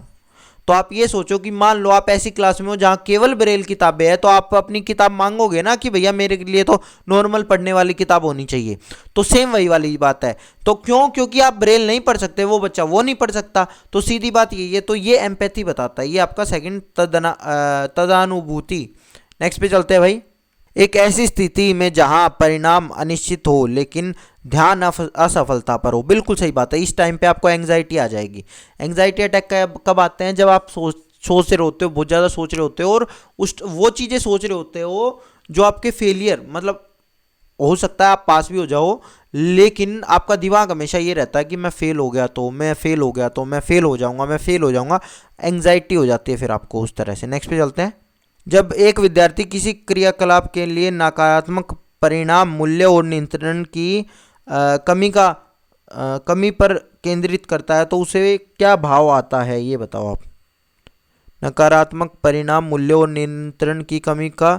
तो तो आप ये सोचो कि मान लो आप ऐसी क्लास में हो जहाँ केवल ब्रेल किताबें हैं, तो आप अपनी किताब मांगोगे ना कि भैया मेरे लिए तो नॉर्मल पढ़ने वाली किताब होनी चाहिए। तो सेम वही वाली बात है। तो क्यों? क्योंकि आप ब्रेल नहीं पढ़ सकते, वो बच्चा वो नहीं पढ़ सकता, तो सीधी बात यही है। तो ये एम्पैथी बताता है, ये आपका सेकंड तदानुभूति। नेक्स्ट पे चलते हैं भाई। एक ऐसी स्थिति में जहां परिणाम अनिश्चित हो लेकिन ध्यान असफलता पर हो। बिल्कुल सही बात है, इस टाइम पे आपको एंग्जाइटी आ जाएगी। एंग्जाइटी अटैक कब आते हैं? जब आप सोच से होते हो, बहुत ज़्यादा सोच रहे होते हो और वो चीज़ें सोच रहे होते हो जो आपके फेलियर, मतलब हो सकता है आप पास भी हो जाओ, लेकिन आपका दिमाग हमेशा ये रहता है कि मैं फेल हो गया तो, मैं फेल हो गया तो, मैं फेल हो जाऊंगा, मैं फेल हो जाऊंगा। एंग्जाइटी हो जाती है फिर आपको उस तरह से। नेक्स्ट पे चलते हैं। जब एक विद्यार्थी किसी क्रियाकलाप के लिए नकारात्मक परिणाम मूल्य और नियंत्रण की कमी पर केंद्रित करता है तो उसे क्या भाव आता है, ये बताओ आप। नकारात्मक परिणाम मूल्य और नियंत्रण की कमी का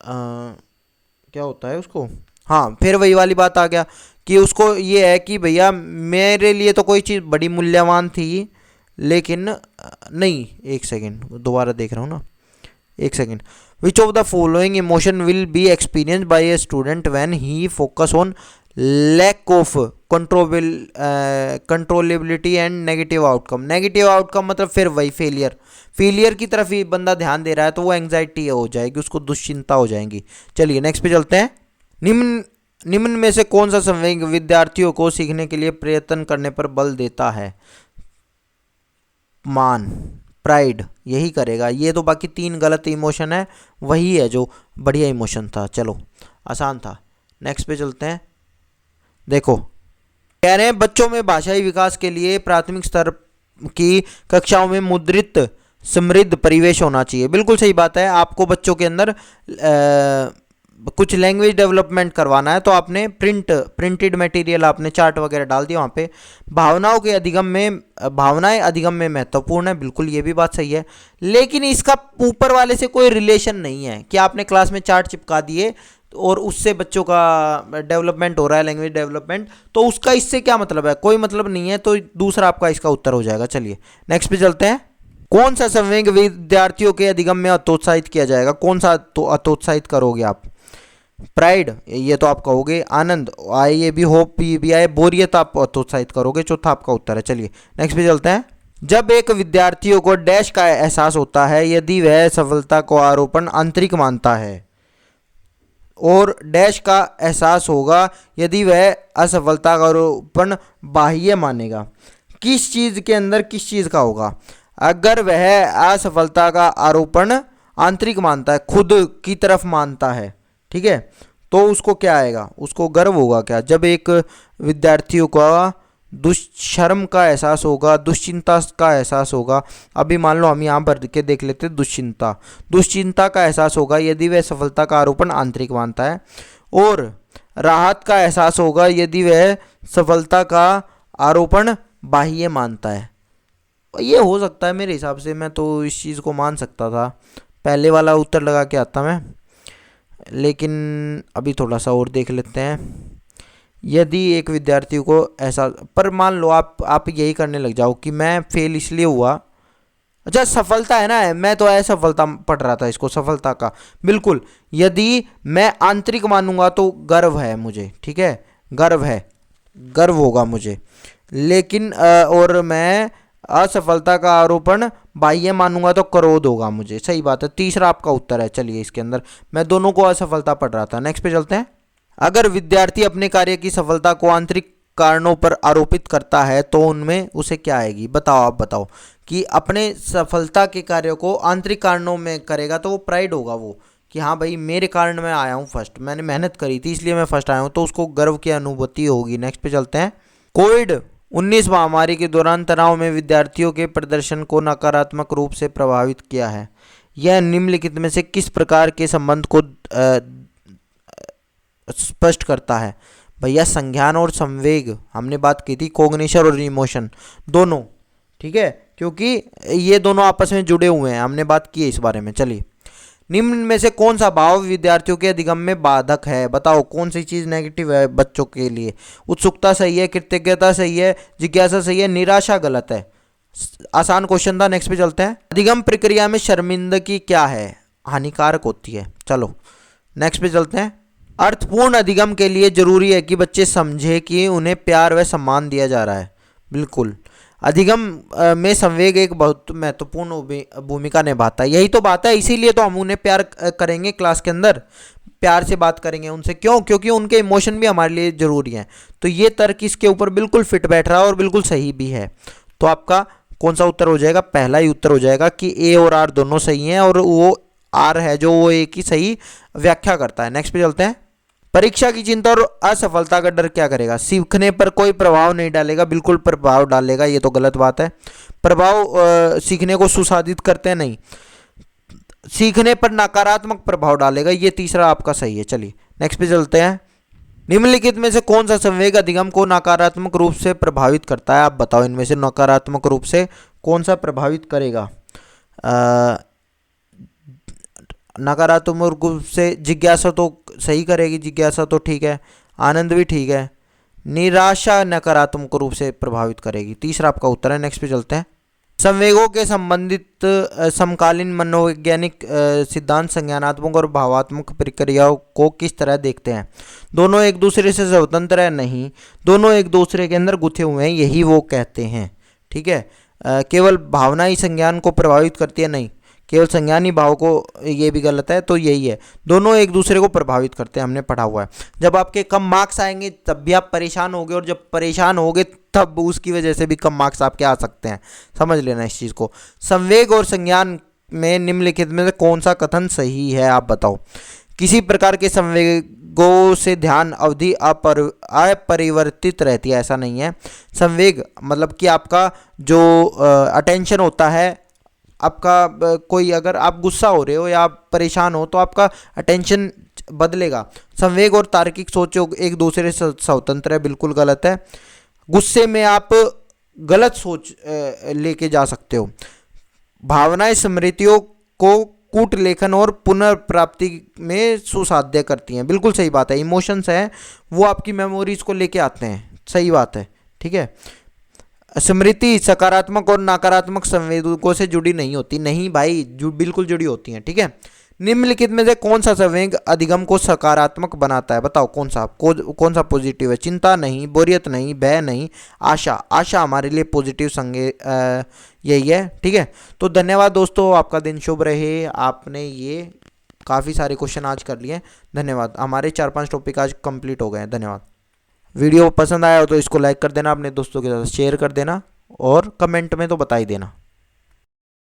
क्या होता है उसको? हाँ, फिर वही वाली बात आ गया कि उसको ये है कि भैया मेरे लिए तो कोई चीज़ बड़ी मूल्यवान थी, लेकिन नहीं, एक सेकेंड दोबारा देख रहा हूँ ना, एक second. Which of the following emotion will be experience by a student when he focus on lack of controllability and negative outcome. Negative outcome मतलब फिर वही फेलियर की तरफ ही बंदा ध्यान दे रहा है, तो वो एंग्जाइटी हो जाएगी, उसको दुश्चिंता हो जाएंगी। चलिए नेक्स्ट पे चलते हैं। निम्न में से कौन सा संवेग विद्यार्थियों को सीखने के लिए प्रयत्न करने पर बल देता है? मान, प्राइड, यही करेगा। ये तो बाकी तीन गलत इमोशन है, वही है जो बढ़िया इमोशन था। चलो आसान था। नेक्स्ट पे चलते हैं। देखो कह रहे हैं बच्चों में भाषाई विकास के लिए प्राथमिक स्तर की कक्षाओं में मुद्रित समृद्ध परिवेश होना चाहिए। बिल्कुल सही बात है। आपको बच्चों के अंदर कुछ लैंग्वेज डेवलपमेंट करवाना है तो आपने प्रिंटेड मटेरियल, आपने चार्ट वगैरह डाल दिया वहाँ पे। भावनाएं अधिगम में महत्वपूर्ण है, बिल्कुल ये भी बात सही है, लेकिन इसका ऊपर वाले से कोई रिलेशन नहीं है कि आपने क्लास में चार्ट चिपका दिए और उससे बच्चों का डेवलपमेंट हो रहा है, लैंग्वेज डेवलपमेंट, तो उसका इससे क्या मतलब है? कोई मतलब नहीं है। तो दूसरा आपका इसका उत्तर हो जाएगा। चलिए नेक्स्ट पे चलते हैं। कौन सा संवेग विद्यार्थियों के अधिगम में हतोत्साहित किया जाएगा? कौन सा हतोत्साहित करोगे आप? प्राइड, ये तो आप कहोगे। आनंद, ये भी होप, ये भी आए। बोरियत आप हतोत्साहित करोगे। चौथा आपका उत्तर है। चलिए नेक्स्ट पे चलते हैं। जब एक विद्यार्थियों को डैश का एहसास होता है यदि वह सफलता को आरोपण आंतरिक मानता है, और डैश का एहसास होगा यदि वह असफलता का आरोपण बाह्य मानेगा। किस चीज़ के अंदर किस चीज़ का होगा? अगर वह असफलता का आरोपण आंतरिक मानता है, खुद की तरफ मानता है, ठीक है, तो उसको क्या आएगा? उसको गर्व होगा। क्या? जब एक विद्यार्थियों का दुष्शर्म का एहसास होगा, दुश्चिंता का एहसास होगा। अभी मान लो हम यहाँ भर के देख लेते दुश्चिंता का एहसास होगा यदि वह सफलता का आरोपण आंतरिक मानता है, और राहत का एहसास होगा यदि वह सफलता का आरोपण बाह्य मानता है। ये हो सकता है मेरे हिसाब से, मैं तो इस चीज़ को मान सकता था। पहले वाला उत्तर लगा के आता मैं, लेकिन अभी थोड़ा सा और देख लेते हैं। यदि एक विद्यार्थी को ऐसा, पर मान लो आप यही करने लग जाओ कि मैं फेल इसलिए हुआ, अच्छा सफलता है ना, मैं तो असफलता पढ़ रहा था इसको, सफलता का। बिल्कुल, यदि मैं आंतरिक मानूंगा तो गर्व है मुझे, ठीक है, गर्व होगा मुझे, लेकिन और मैं असफलता का आरोपण बाह्य मानूंगा तो क्रोध होगा मुझे। सही बात है, तीसरा आपका उत्तर है। चलिए इसके अंदर मैं दोनों को असफलता पढ़ रहा था। नेक्स्ट पे चलते हैं। अगर विद्यार्थी अपने कार्य की सफलता को आंतरिक कारणों पर आरोपित करता है तो उनमें उसे क्या आएगी? बताओ, आप बताओ कि अपने सफलता के कार्य को आंतरिक कारणों में करेगा तो वो प्राइड होगा, वो कि हाँ भाई मेरे कारण मैं आया हूँ फर्स्ट, मैंने मेहनत करी थी इसलिए मैं फर्स्ट आया हूँ, तो उसको गर्व की अनुभूति होगी। नेक्स्ट पे चलते हैं। कोविड-19 महामारी के दौरान तनाव में विद्यार्थियों के प्रदर्शन को नकारात्मक रूप से प्रभावित किया है। यह निम्नलिखित में से किस प्रकार के संबंध को स्पष्ट करता है? भैया संज्ञान और संवेग, हमने बात की थी, कॉग्निशन और इमोशन दोनों, ठीक है, क्योंकि ये दोनों आपस में जुड़े हुए हैं, हमने बात की है इस बारे में। चलिए, निम्न में से कौन सा भाव विद्यार्थियों के अधिगम में बाधक है? बताओ कौन सी चीज़ नेगेटिव है बच्चों के लिए? उत्सुकता सही है, कृतज्ञता सही है, जिज्ञासा सही है, निराशा गलत है। आसान क्वेश्चन था। नेक्स्ट पे चलते हैं। अधिगम प्रक्रिया में शर्मिंदगी क्या है? हानिकारक होती है। चलो नेक्स्ट पे चलते हैं। अर्थपूर्ण अधिगम के लिए जरूरी है कि बच्चे समझे कि उन्हें प्यार व सम्मान दिया जा रहा है। बिल्कुल। अधिगम में संवेग एक बहुत महत्वपूर्ण भूमिका निभाता है। यही तो बात है, इसीलिए तो हम उन्हें प्यार करेंगे क्लास के अंदर, प्यार से बात करेंगे उनसे। क्यों? क्योंकि उनके इमोशन भी हमारे लिए ज़रूरी हैं। तो ये तर्क इसके ऊपर बिल्कुल फिट बैठ रहा है और बिल्कुल सही भी है। तो आपका कौन सा उत्तर हो जाएगा? पहला ही उत्तर हो जाएगा कि ए और आर दोनों सही हैं, और वो आर है जो वो ए की सही व्याख्या करता है। नेक्स्ट पे चलते हैं। परीक्षा की चिंता और असफलता का डर क्या करेगा? सीखने पर कोई प्रभाव नहीं डालेगा। बिल्कुल प्रभाव डालेगा, ये तो गलत बात है। प्रभाव सीखने को सुसाधित करते हैं, नहीं। सीखने पर नकारात्मक प्रभाव डालेगा, ये तीसरा आपका सही है। चलिए नेक्स्ट पे चलते हैं। निम्नलिखित में से कौन सा संवेग अधिगम को नकारात्मक रूप से प्रभावित करता है? आप बताओ, इनमें से नकारात्मक रूप से कौन सा प्रभावित करेगा? नकारात्मक रूप से जिज्ञासा तो सही करेगी, जिज्ञासा तो ठीक है। आनंद भी ठीक है। निराशा नकारात्मक रूप से प्रभावित करेगी, तीसरा आपका उत्तर है। नेक्स्ट पे चलते हैं। संवेगों के संबंधित समकालीन मनोवैज्ञानिक सिद्धांत संज्ञानात्मक और भावात्मक प्रक्रियाओं को किस तरह देखते हैं? दोनों एक दूसरे से स्वतंत्र है? नहीं, दोनों एक दूसरे के अंदर गुथे हुए हैं, यही वो कहते हैं। ठीक है। केवल भावना ही संज्ञान को प्रभावित करती है? नहीं, केवल संज्ञान ही भाव को, ये भी गलत है। तो यही है, दोनों एक दूसरे को प्रभावित करते हैं, हमने पढ़ा हुआ है। जब आपके कम मार्क्स आएंगे तब भी आप परेशान होगे, और जब परेशान होगे तब उसकी वजह से भी कम मार्क्स आपके आ सकते हैं। समझ लेना इस चीज़ को। संवेग और संज्ञान में निम्नलिखित में से कौन सा कथन सही है? आप बताओ। किसी प्रकार के संवेगों से ध्यान अवधि अपरिवर्तित रहती है, ऐसा नहीं है। संवेग मतलब कि आपका जो अटेंशन होता है, आपका कोई, अगर आप गुस्सा हो रहे हो या आप परेशान हो तो आपका अटेंशन बदलेगा। संवेग और तार्किक सोच एक दूसरे से स्वतंत्र है, बिल्कुल गलत है। गुस्से में आप गलत सोच लेके जा सकते हो। भावनाएं स्मृतियों को कूट लेखन और पुनर्प्राप्ति में सुसाध्य करती हैं, बिल्कुल सही बात है। इमोशंस है वो आपकी मेमोरीज को लेके आते हैं, सही बात है। ठीक है। स्मृति सकारात्मक और नकारात्मक संवेगों से जुड़ी नहीं होती, नहीं भाई, बिल्कुल जुड़ी होती हैं। ठीक है। निम्नलिखित में से कौन सा संवेग अधिगम को सकारात्मक बनाता है? बताओ कौन सा पॉजिटिव है? चिंता नहीं, बोरियत नहीं, भय नहीं, आशा। आशा हमारे लिए पॉजिटिव संवेग यही है। ठीक है। तो धन्यवाद दोस्तों, आपका दिन शुभ रहे। आपने ये काफ़ी सारे क्वेश्चन आज कर लिए। धन्यवाद। हमारे 4-5 टॉपिक आज कंप्लीट हो गए हैं। धन्यवाद। वीडियो पसंद आया हो तो इसको लाइक कर देना, अपने दोस्तों के साथ शेयर कर देना, और कमेंट में तो बता ही देना।